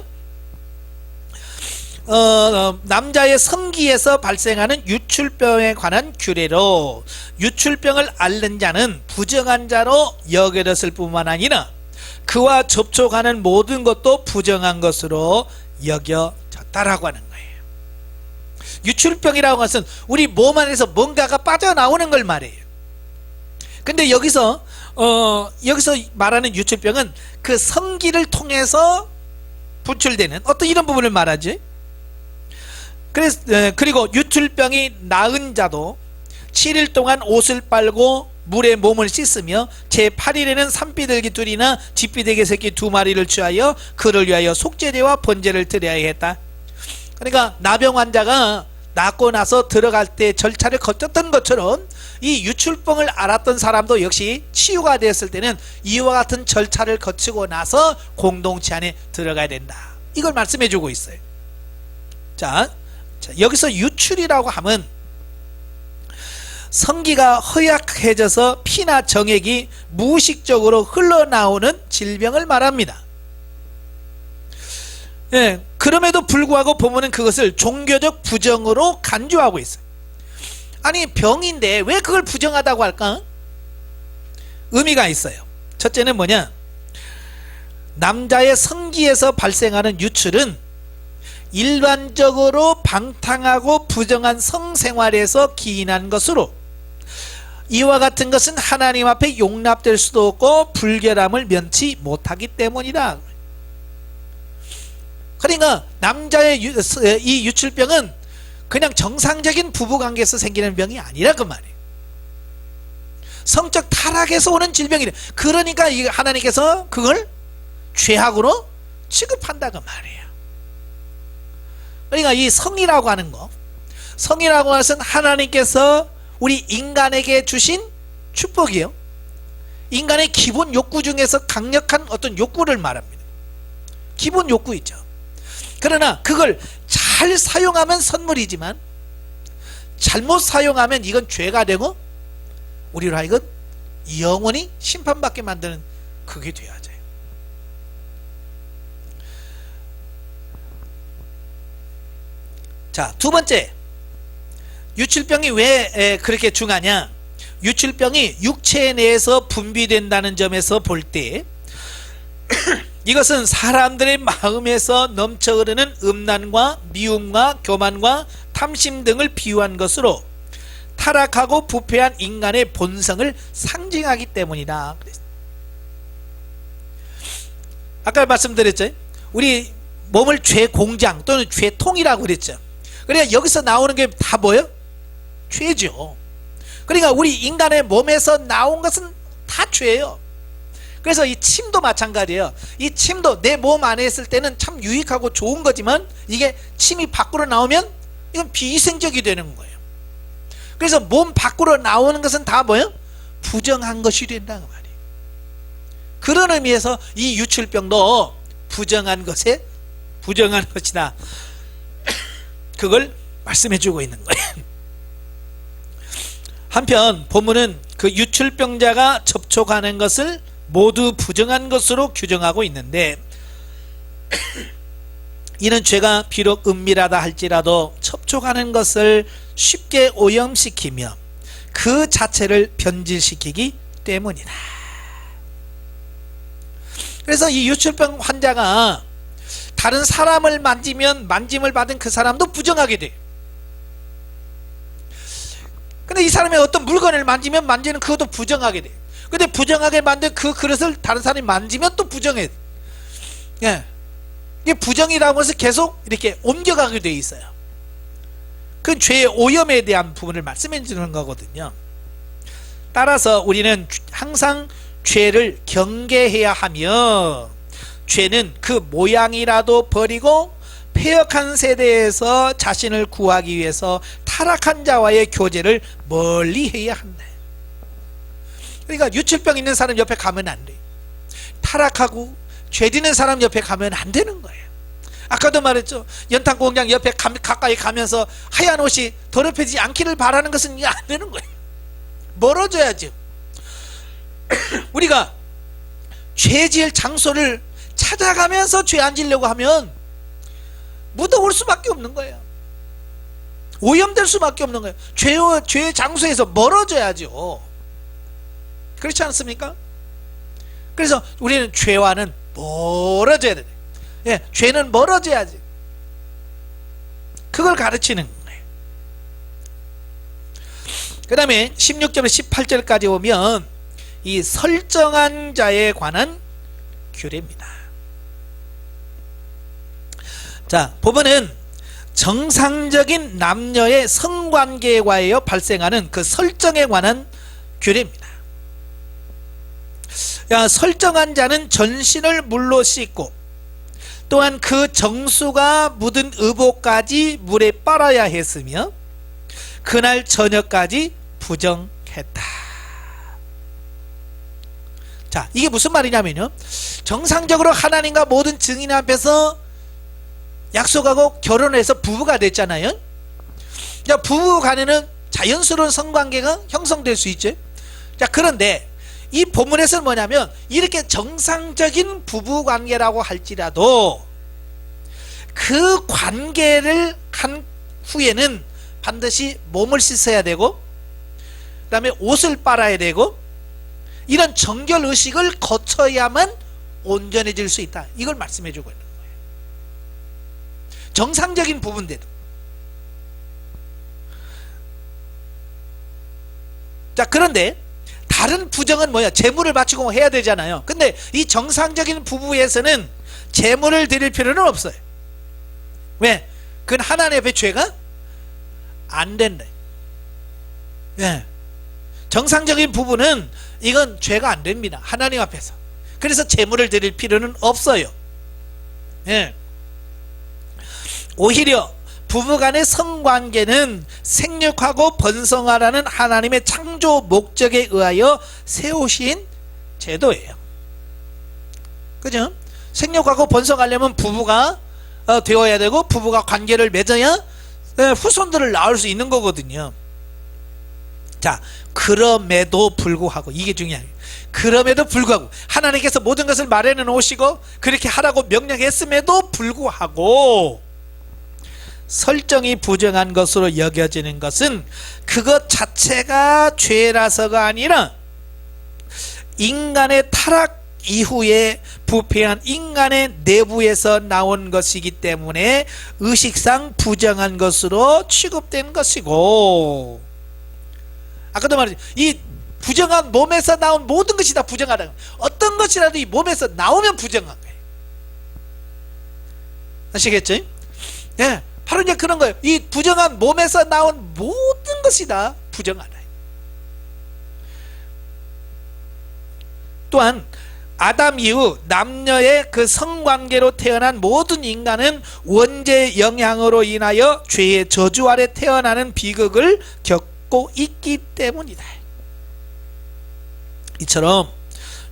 남자의 성기에서 발생하는 유출병에 관한 규례로 유출병을 앓는 자는 부정한 자로 여겨졌을 뿐만 아니라 그와 접촉하는 모든 것도 부정한 것으로 여겨졌다라고 하는 거예요. 유출병이라고 하는 것은 우리 몸 안에서 뭔가가 빠져나오는 걸 말해요. 근데 여기서 말하는 유출병은 그 성기를 통해서 분출되는 어떤 이런 부분을 말하지. 그리고 유출병이 나은 자도 7일 동안 옷을 빨고 물에 몸을 씻으며 제8일에는 산비둘기 둘이나 쥐비둘기 새끼 2마리를 취하여 그를 위하여 속죄제와 번제를 드려야 했다. 그러니까 나병 환자가 낫고 나서 들어갈 때 절차를 거쳤던 것처럼 이 유출병을 앓았던 사람도 역시 치유가 되었을 때는 이와 같은 절차를 거치고 나서 공동체 안에 들어가야 된다. 이걸 말씀해 주고 있어요. 자, 여기서 유출이라고 하면 성기가 허약해져서 피나 정액이 무의식적으로 흘러나오는 질병을 말합니다. 예, 그럼에도 불구하고 보면은 그것을 종교적 부정으로 간주하고 있어요. 아니, 병인데 왜 그걸 부정하다고 할까? 의미가 있어요. 첫째는 뭐냐? 남자의 성기에서 발생하는 유출은 일반적으로 방탕하고 부정한 성생활에서 기인한 것으로 이와 같은 것은 하나님 앞에 용납될 수도 없고 불결함을 면치 못하기 때문이다. 그러니까 남자의 이 유출병은 그냥 정상적인 부부관계에서 생기는 병이 아니라 그 말이에요. 성적 타락에서 오는 질병이래. 그러니까 하나님께서 그걸 죄악으로 취급한다 그 말이에요. 그러니까 이 성이라고 하는 거, 성이라고 하는 것은 하나님께서 우리 인간에게 주신 축복이에요. 인간의 기본 욕구 중에서 강력한 어떤 욕구를 말합니다. 기본 욕구 있죠. 그러나 그걸 잘 사용하면 선물이지만 잘못 사용하면 이건 죄가 되고 우리로 하여금 영원히 심판받게 만드는 그게 돼야죠. 자, 두 번째, 유출병이 왜 그렇게 중하냐? 유출병이 육체 내에서 분비된다는 점에서 볼 때 이것은 사람들의 마음에서 넘쳐 흐르는 음란과 미움과 교만과 탐심 등을 비유한 것으로 타락하고 부패한 인간의 본성을 상징하기 때문이다. 아까 말씀드렸죠. 우리 몸을 죄공장 또는 죄통이라고 그랬죠. 그러니까 여기서 나오는 게 다 뭐예요? 죄죠. 그러니까 우리 인간의 몸에서 나온 것은 다 죄예요. 그래서 이 침도 마찬가지예요. 이 침도 내 몸 안에 있을 때는 참 유익하고 좋은 거지만 이게 침이 밖으로 나오면 이건 비위생적이 되는 거예요. 그래서 몸 밖으로 나오는 것은 다 뭐예요? 부정한 것이 된다는 말이에요. 그런 의미에서 이 유출병도 부정한 것에 부정한 것이다. 그걸 말씀해 주고 있는 거예요. 한편 본문은 그 유출병자가 접촉하는 것을 모두 부정한 것으로 규정하고 있는데 이는 죄가 비록 은밀하다 할지라도 접촉하는 것을 쉽게 오염시키며 그 자체를 변질시키기 때문이다. 그래서 이 유출병 환자가 다른 사람을 만지면 만짐을 받은 그 사람도 부정하게 돼요. 근데 이 사람이 어떤 물건을 만지면 만지는 그것도 부정하게 돼요. 근데 부정하게 만든 그 그릇을 다른 사람이 만지면 또 부정해. 예. 이게 부정이라고 해서 계속 이렇게 옮겨가게 돼 있어요. 그 죄의 오염에 대한 부분을 말씀해 주는 거거든요. 따라서 우리는 항상 죄를 경계해야 하며 죄는 그 모양이라도 버리고 폐역한 세대에서 자신을 구하기 위해서 타락한 자와의 교제를 멀리 해야 한다. 그러니까 유출병 있는 사람 옆에 가면 안 돼. 타락하고 죄 짓는 사람 옆에 가면 안 되는 거예요. 아까도 말했죠. 연탄 공장 옆에 가까이 가면서 하얀 옷이 더럽혀지지 않기를 바라는 것은 안 되는 거예요. 멀어져야죠. 우리가 죄 지을 장소를 찾아가면서 죄 안 지려고 하면 묻어올 수밖에 없는 거예요. 오염될 수밖에 없는 거예요. 죄의 장소에서 멀어져야죠. 그렇지 않습니까? 그래서 우리는 죄와는 멀어져야 돼요. 예, 죄는 멀어져야지. 그걸 가르치는 거예요. 그 다음에 16절부터 18절까지 오면 이 설정한 자에 관한 규례입니다. 자, 보면은 정상적인 남녀의 성관계에 관하여 발생하는 그 설정에 관한 규례입니다. 설정한 자는 전신을 물로 씻고 또한 그 정수가 묻은 의복까지 물에 빨아야 했으며 그날 저녁까지 부정했다. 자, 이게 무슨 말이냐면요, 정상적으로 하나님과 모든 증인 앞에서 약속하고 결혼해서 부부가 됐잖아요. 부부 간에는 자연스러운 성관계가 형성될 수 있죠. 자, 그런데 이 본문에서는 뭐냐면 이렇게 정상적인 부부 관계라고 할지라도 그 관계를 한 후에는 반드시 몸을 씻어야 되고 그 다음에 옷을 빨아야 되고 이런 정결의식을 거쳐야만 온전해질 수 있다. 이걸 말씀해 주고 있는 거예요. 정상적인 부분인데도. 자, 그런데 다른 부정은 뭐야? 재물을 바치고 해야 되잖아요. 근데 이 정상적인 부부에서는 재물을 드릴 필요는 없어요. 왜? 그건 하나님 앞에 죄가 안 된다. 예. 정상적인 부부는 이건 죄가 안 됩니다. 하나님 앞에서. 그래서 재물을 드릴 필요는 없어요. 예. 오히려 부부간의 성관계는 생육하고 번성하라는 하나님의 창조 목적에 의하여 세우신 제도예요. 그죠? 생육하고 번성하려면 부부가 되어야 되고 부부가 관계를 맺어야 후손들을 낳을 수 있는 거거든요. 자, 그럼에도 불구하고, 이게 중요해요. 그럼에도 불구하고 하나님께서 모든 것을 마련해 놓으시고 그렇게 하라고 명령했음에도 불구하고 설정이 부정한 것으로 여겨지는 것은 그것 자체가 죄라서가 아니라 인간의 타락 이후에 부패한 인간의 내부에서 나온 것이기 때문에 의식상 부정한 것으로 취급된 것이고, 아까도 말했죠. 이 부정한 몸에서 나온 모든 것이 다 부정하다. 어떤 것이라도 이 몸에서 나오면 부정한 거예요. 아시겠죠? 예, 바로 이제 그런 거예요. 이 부정한 몸에서 나온 모든 것이 다 부정하다. 또한 아담 이후 남녀의 그 성관계로 태어난 모든 인간은 원죄 영향으로 인하여 죄의 저주 아래 태어나는 비극을 겪고 있기 때문이다. 이처럼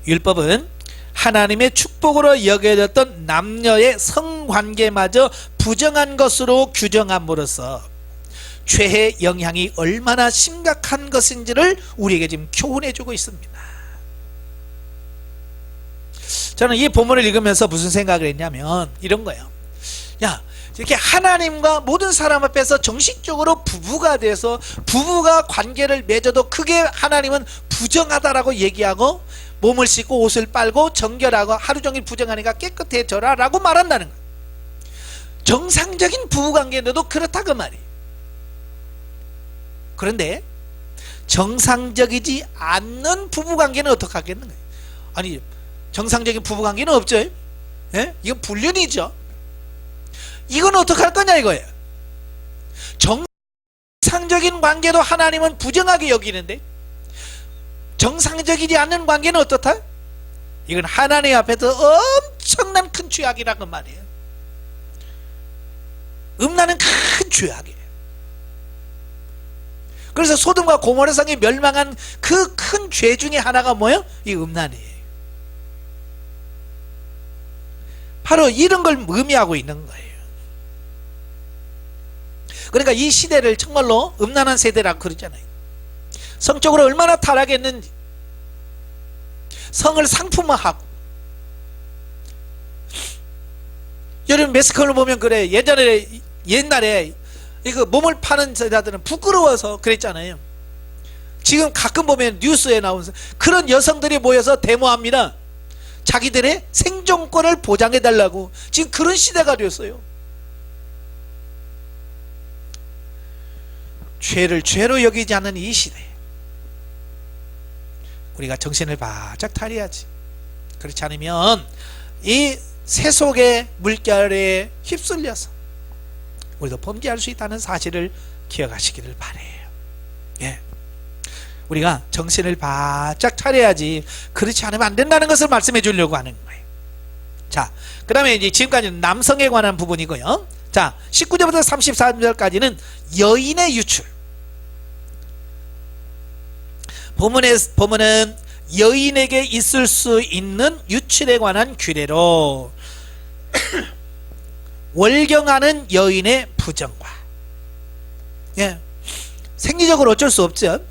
율법은 하나님의 축복으로 여겨졌던 남녀의 성관계마저 부정한 것으로 규정함으로써 죄의 영향이 얼마나 심각한 것인지를 우리에게 지금 교훈해주고 있습니다. 저는 이 본문을 읽으면서 무슨 생각을 했냐면 이런 거예요. 야, 이렇게 하나님과 모든 사람 앞에서 정식적으로 부부가 돼서 부부가 관계를 맺어도 그게 하나님은 부정하다라고 얘기하고 몸을 씻고 옷을 빨고 정결하고 하루 종일 부정하니까 깨끗해져라 라고 말한다는 거예요. 정상적인 부부관계인데도 그렇다 그 말이에요. 그런데 정상적이지 않는 부부관계는 어떻게 하겠는 거예요? 아니, 정상적인 부부관계는 없죠. 예? 이건 불륜이죠. 이건 어떻게 할 거냐 이거예요. 정상적인 관계도 하나님은 부정하게 여기는데 정상적이지 않는 관계는 어떻다? 이건 하나님 앞에서 엄청난 큰 죄악이라는 말이에요. 음란은 큰 죄악이에요. 그래서 소돔과 고모라 성이 멸망한 그 큰 죄 중에 하나가 뭐예요? 이 음란이에요. 바로 이런 걸 의미하고 있는 거예요. 그러니까 이 시대를 정말로 음란한 세대라고 그러잖아요. 성적으로 얼마나 타락했는지, 성을 상품화하고. 여러분 매스컴을 보면 그래. 옛날에 이거 몸을 파는 여자들은 부끄러워서 그랬잖아요. 지금 가끔 보면 뉴스에 나오는 그런 여성들이 모여서 데모합니다. 자기들의 생존권을 보장해달라고. 지금 그런 시대가 되었어요. 죄를 죄로 여기지 않는 이 시대에 우리가 정신을 바짝 차려야지. 그렇지 않으면 이 세속의 물결에 휩쓸려서 우리도 범죄할 수 있다는 사실을 기억하시기를 바라요. 예. 우리가 정신을 바짝 차려야지. 그렇지 않으면 안 된다는 것을 말씀해 주려고 하는 거예요. 자, 그 다음에 이제 지금까지는 남성에 관한 부분이고요. 자, 19절부터 33절까지는 여인의 유출. 본문은 여인에게 있을 수 있는 유출에 관한 규례로 월경하는 여인의 부정과, 예, 생리적으로 어쩔 수 없죠.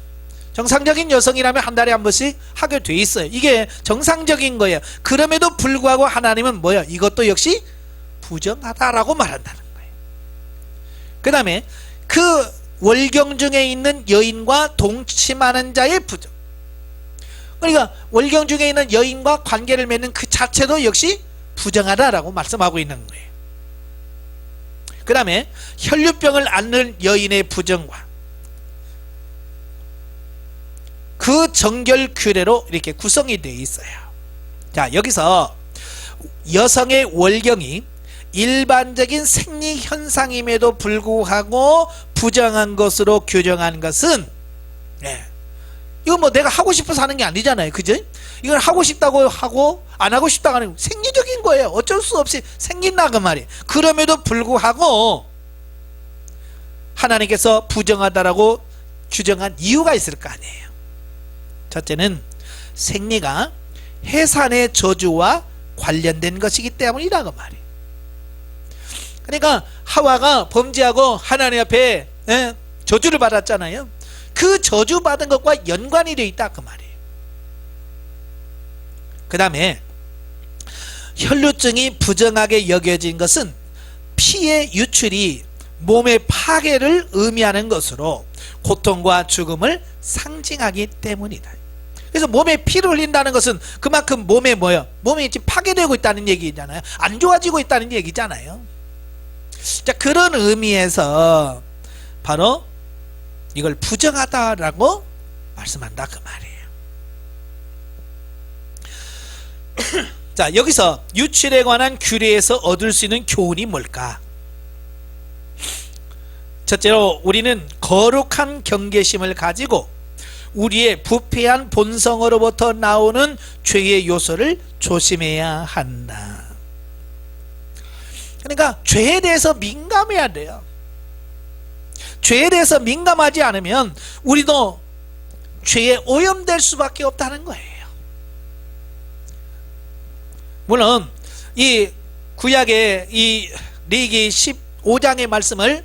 정상적인 여성이라면 한 달에 한 번씩 하게 돼 있어요. 이게 정상적인 거예요. 그럼에도 불구하고 하나님은 뭐예요? 이것도 역시 부정하다라고 말한다는 거예요. 그 다음에 그 월경 중에 있는 여인과 동침하는 자의 부정. 그러니까 월경 중에 있는 여인과 관계를 맺는 그 자체도 역시 부정하다라고 말씀하고 있는 거예요. 그 다음에 혈류병을 앓는 여인의 부정과 그 정결 규례로 이렇게 구성이 되어 있어요. 자, 여기서 여성의 월경이 일반적인 생리 현상임에도 불구하고 부정한 것으로 규정한 것은, 네, 이거 뭐 내가 하고 싶어서 하는 게 아니잖아요. 그죠? 이건 하고 싶다고 하고 안 하고 싶다고 하는 생리적인 거예요. 어쩔 수 없이 생긴다 그 말이에요. 그럼에도 불구하고 하나님께서 부정하다라고 규정한 이유가 있을 거 아니에요. 첫째는 생리가 해산의 저주와 관련된 것이기 때문이라고 말이에요. 그러니까 하와가 범죄하고 하나님 앞에 저주를 받았잖아요. 그 저주받은 것과 연관이 되어 있다 그 말이에요. 그 다음에 혈루증이 부정하게 여겨진 것은 피의 유출이 몸의 파괴를 의미하는 것으로 고통과 죽음을 상징하기 때문이다. 그래서 몸에 피를 흘린다는 것은 그만큼 몸에 뭐예요? 몸이 지금 파괴되고 있다는 얘기잖아요. 안 좋아지고 있다는 얘기잖아요. 자, 그런 의미에서 바로 이걸 부정하다라고 말씀한다 그 말이에요. 자, 여기서 유출에 관한 규례에서 얻을 수 있는 교훈이 뭘까? 첫째로 우리는 거룩한 경계심을 가지고 우리의 부패한 본성으로부터 나오는 죄의 요소를 조심해야 한다. 그러니까 죄에 대해서 민감해야 돼요. 죄에 대해서 민감하지 않으면 우리도 죄에 오염될 수밖에 없다는 거예요. 물론 이 구약의 이 레위기 15장의 말씀을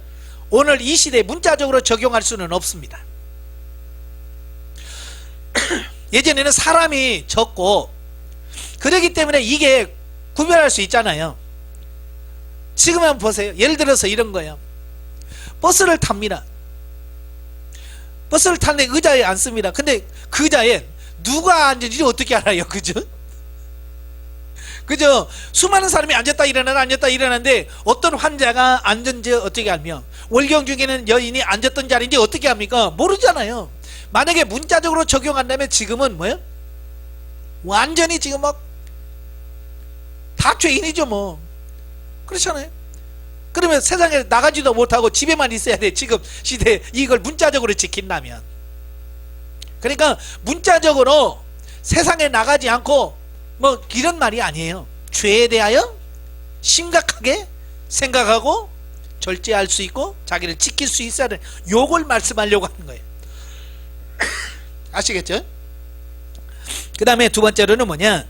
오늘 이 시대에 문자적으로 적용할 수는 없습니다. 예전에는 사람이 적고 그러기 때문에 이게 구별할 수 있잖아요. 지금 한번 보세요. 예를 들어서 이런 거예요. 버스를 탑니다. 버스를 타는데 의자에 앉습니다. 근데 그 의자에 누가 앉은지 어떻게 알아요? 그죠? 그죠? 수많은 사람이 앉았다 일어나다 앉았다 일어나는데 어떤 환자가 앉은지 어떻게 알며 월경 중에는 여인이 앉았던 자리인지 어떻게 합니까? 모르잖아요. 만약에 문자적으로 적용한다면 지금은 뭐예요? 완전히 지금 막 다 죄인이죠 뭐. 그렇잖아요. 그러면 세상에 나가지도 못하고 집에만 있어야 돼. 지금 시대에 이걸 문자적으로 지킨다면. 그러니까 문자적으로 세상에 나가지 않고 뭐 이런 말이 아니에요. 죄에 대하여 심각하게 생각하고 절제할 수 있고 자기를 지킬 수 있어야 돼. 요걸 말씀하려고 하는 거예요. 아시겠죠? 그 다음에 두 번째로는 뭐냐?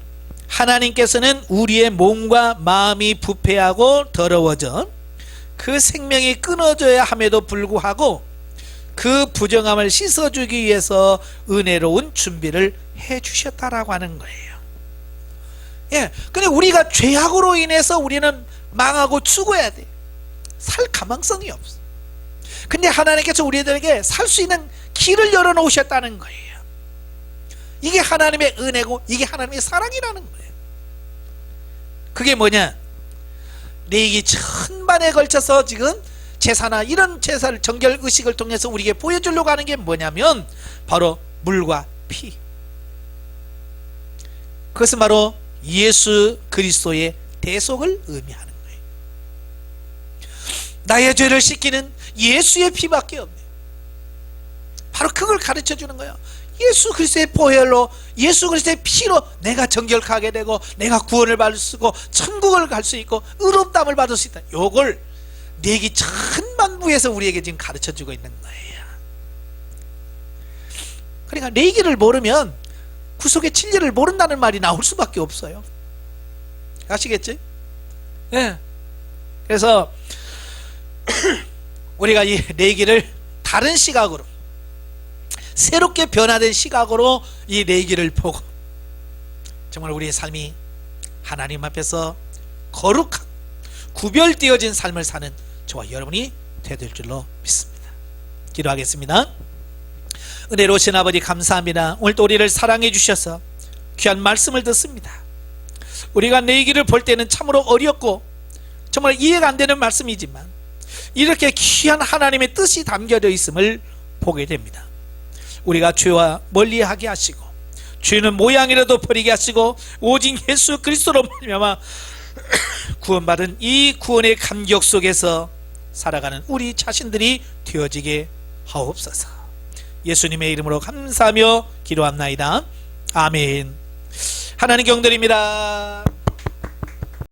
하나님께서는 우리의 몸과 마음이 부패하고 더러워져 그 생명이 끊어져야 함에도 불구하고 그 부정함을 씻어주기 위해서 은혜로운 준비를 해주셨다라고 하는 거예요. 예, 근데 우리가 죄악으로 인해서 우리는 망하고 죽어야 돼. 살 가망성이 없어. 근데 하나님께서 우리들에게 살 수 있는 길을 열어놓으셨다는 거예요. 이게 하나님의 은혜고 이게 하나님의 사랑이라는 거예요. 그게 뭐냐? 레위기 천반에 걸쳐서 지금 제사나 이런 제사를 정결 의식을 통해서 우리에게 보여주려고 하는 게 뭐냐면 바로 물과 피. 그것은 바로 예수 그리스도의 대속을 의미하는 거예요. 나의 죄를 씻기는 예수의 피밖에 없네요. 바로 그걸 가르쳐 주는 거예요. 예수 그리스도의 보혈로, 예수 그리스도의 피로 내가 정결하게 되고 내가 구원을 받을 수 있고 천국을 갈 수 있고 의롭다함을 받을 수 있다. 요걸 레위기 천만부에서 우리에게 지금 가르쳐 주고 있는 거예요. 그러니까 레위기를 모르면 구속의 진리를 모른다는 말이 나올 수밖에 없어요. 아시겠지? 예. 그래서 우리가 이 레위기를 다른 시각으로, 새롭게 변화된 시각으로 이 레위기를 보고 정말 우리의 삶이 하나님 앞에서 거룩한 구별되어진 삶을 사는 저와 여러분이 되될 줄로 믿습니다. 기도하겠습니다. 은혜로우신 아버지 감사합니다. 오늘도 우리를 사랑해 주셔서 귀한 말씀을 듣습니다. 우리가 레위기를 볼 때는 참으로 어렵고 정말 이해가 안 되는 말씀이지만 이렇게 귀한 하나님의 뜻이 담겨져 있음을 보게 됩니다. 우리가 죄와 멀리하게 하시고 죄는 모양이라도 버리게 하시고 오직 예수 그리스도로 말미암아 구원받은 이 구원의 감격 속에서 살아가는 우리 자신들이 되어지게 하옵소서. 예수님의 이름으로 감사하며 기도합나이다. 아멘. 하나님 경들입니다.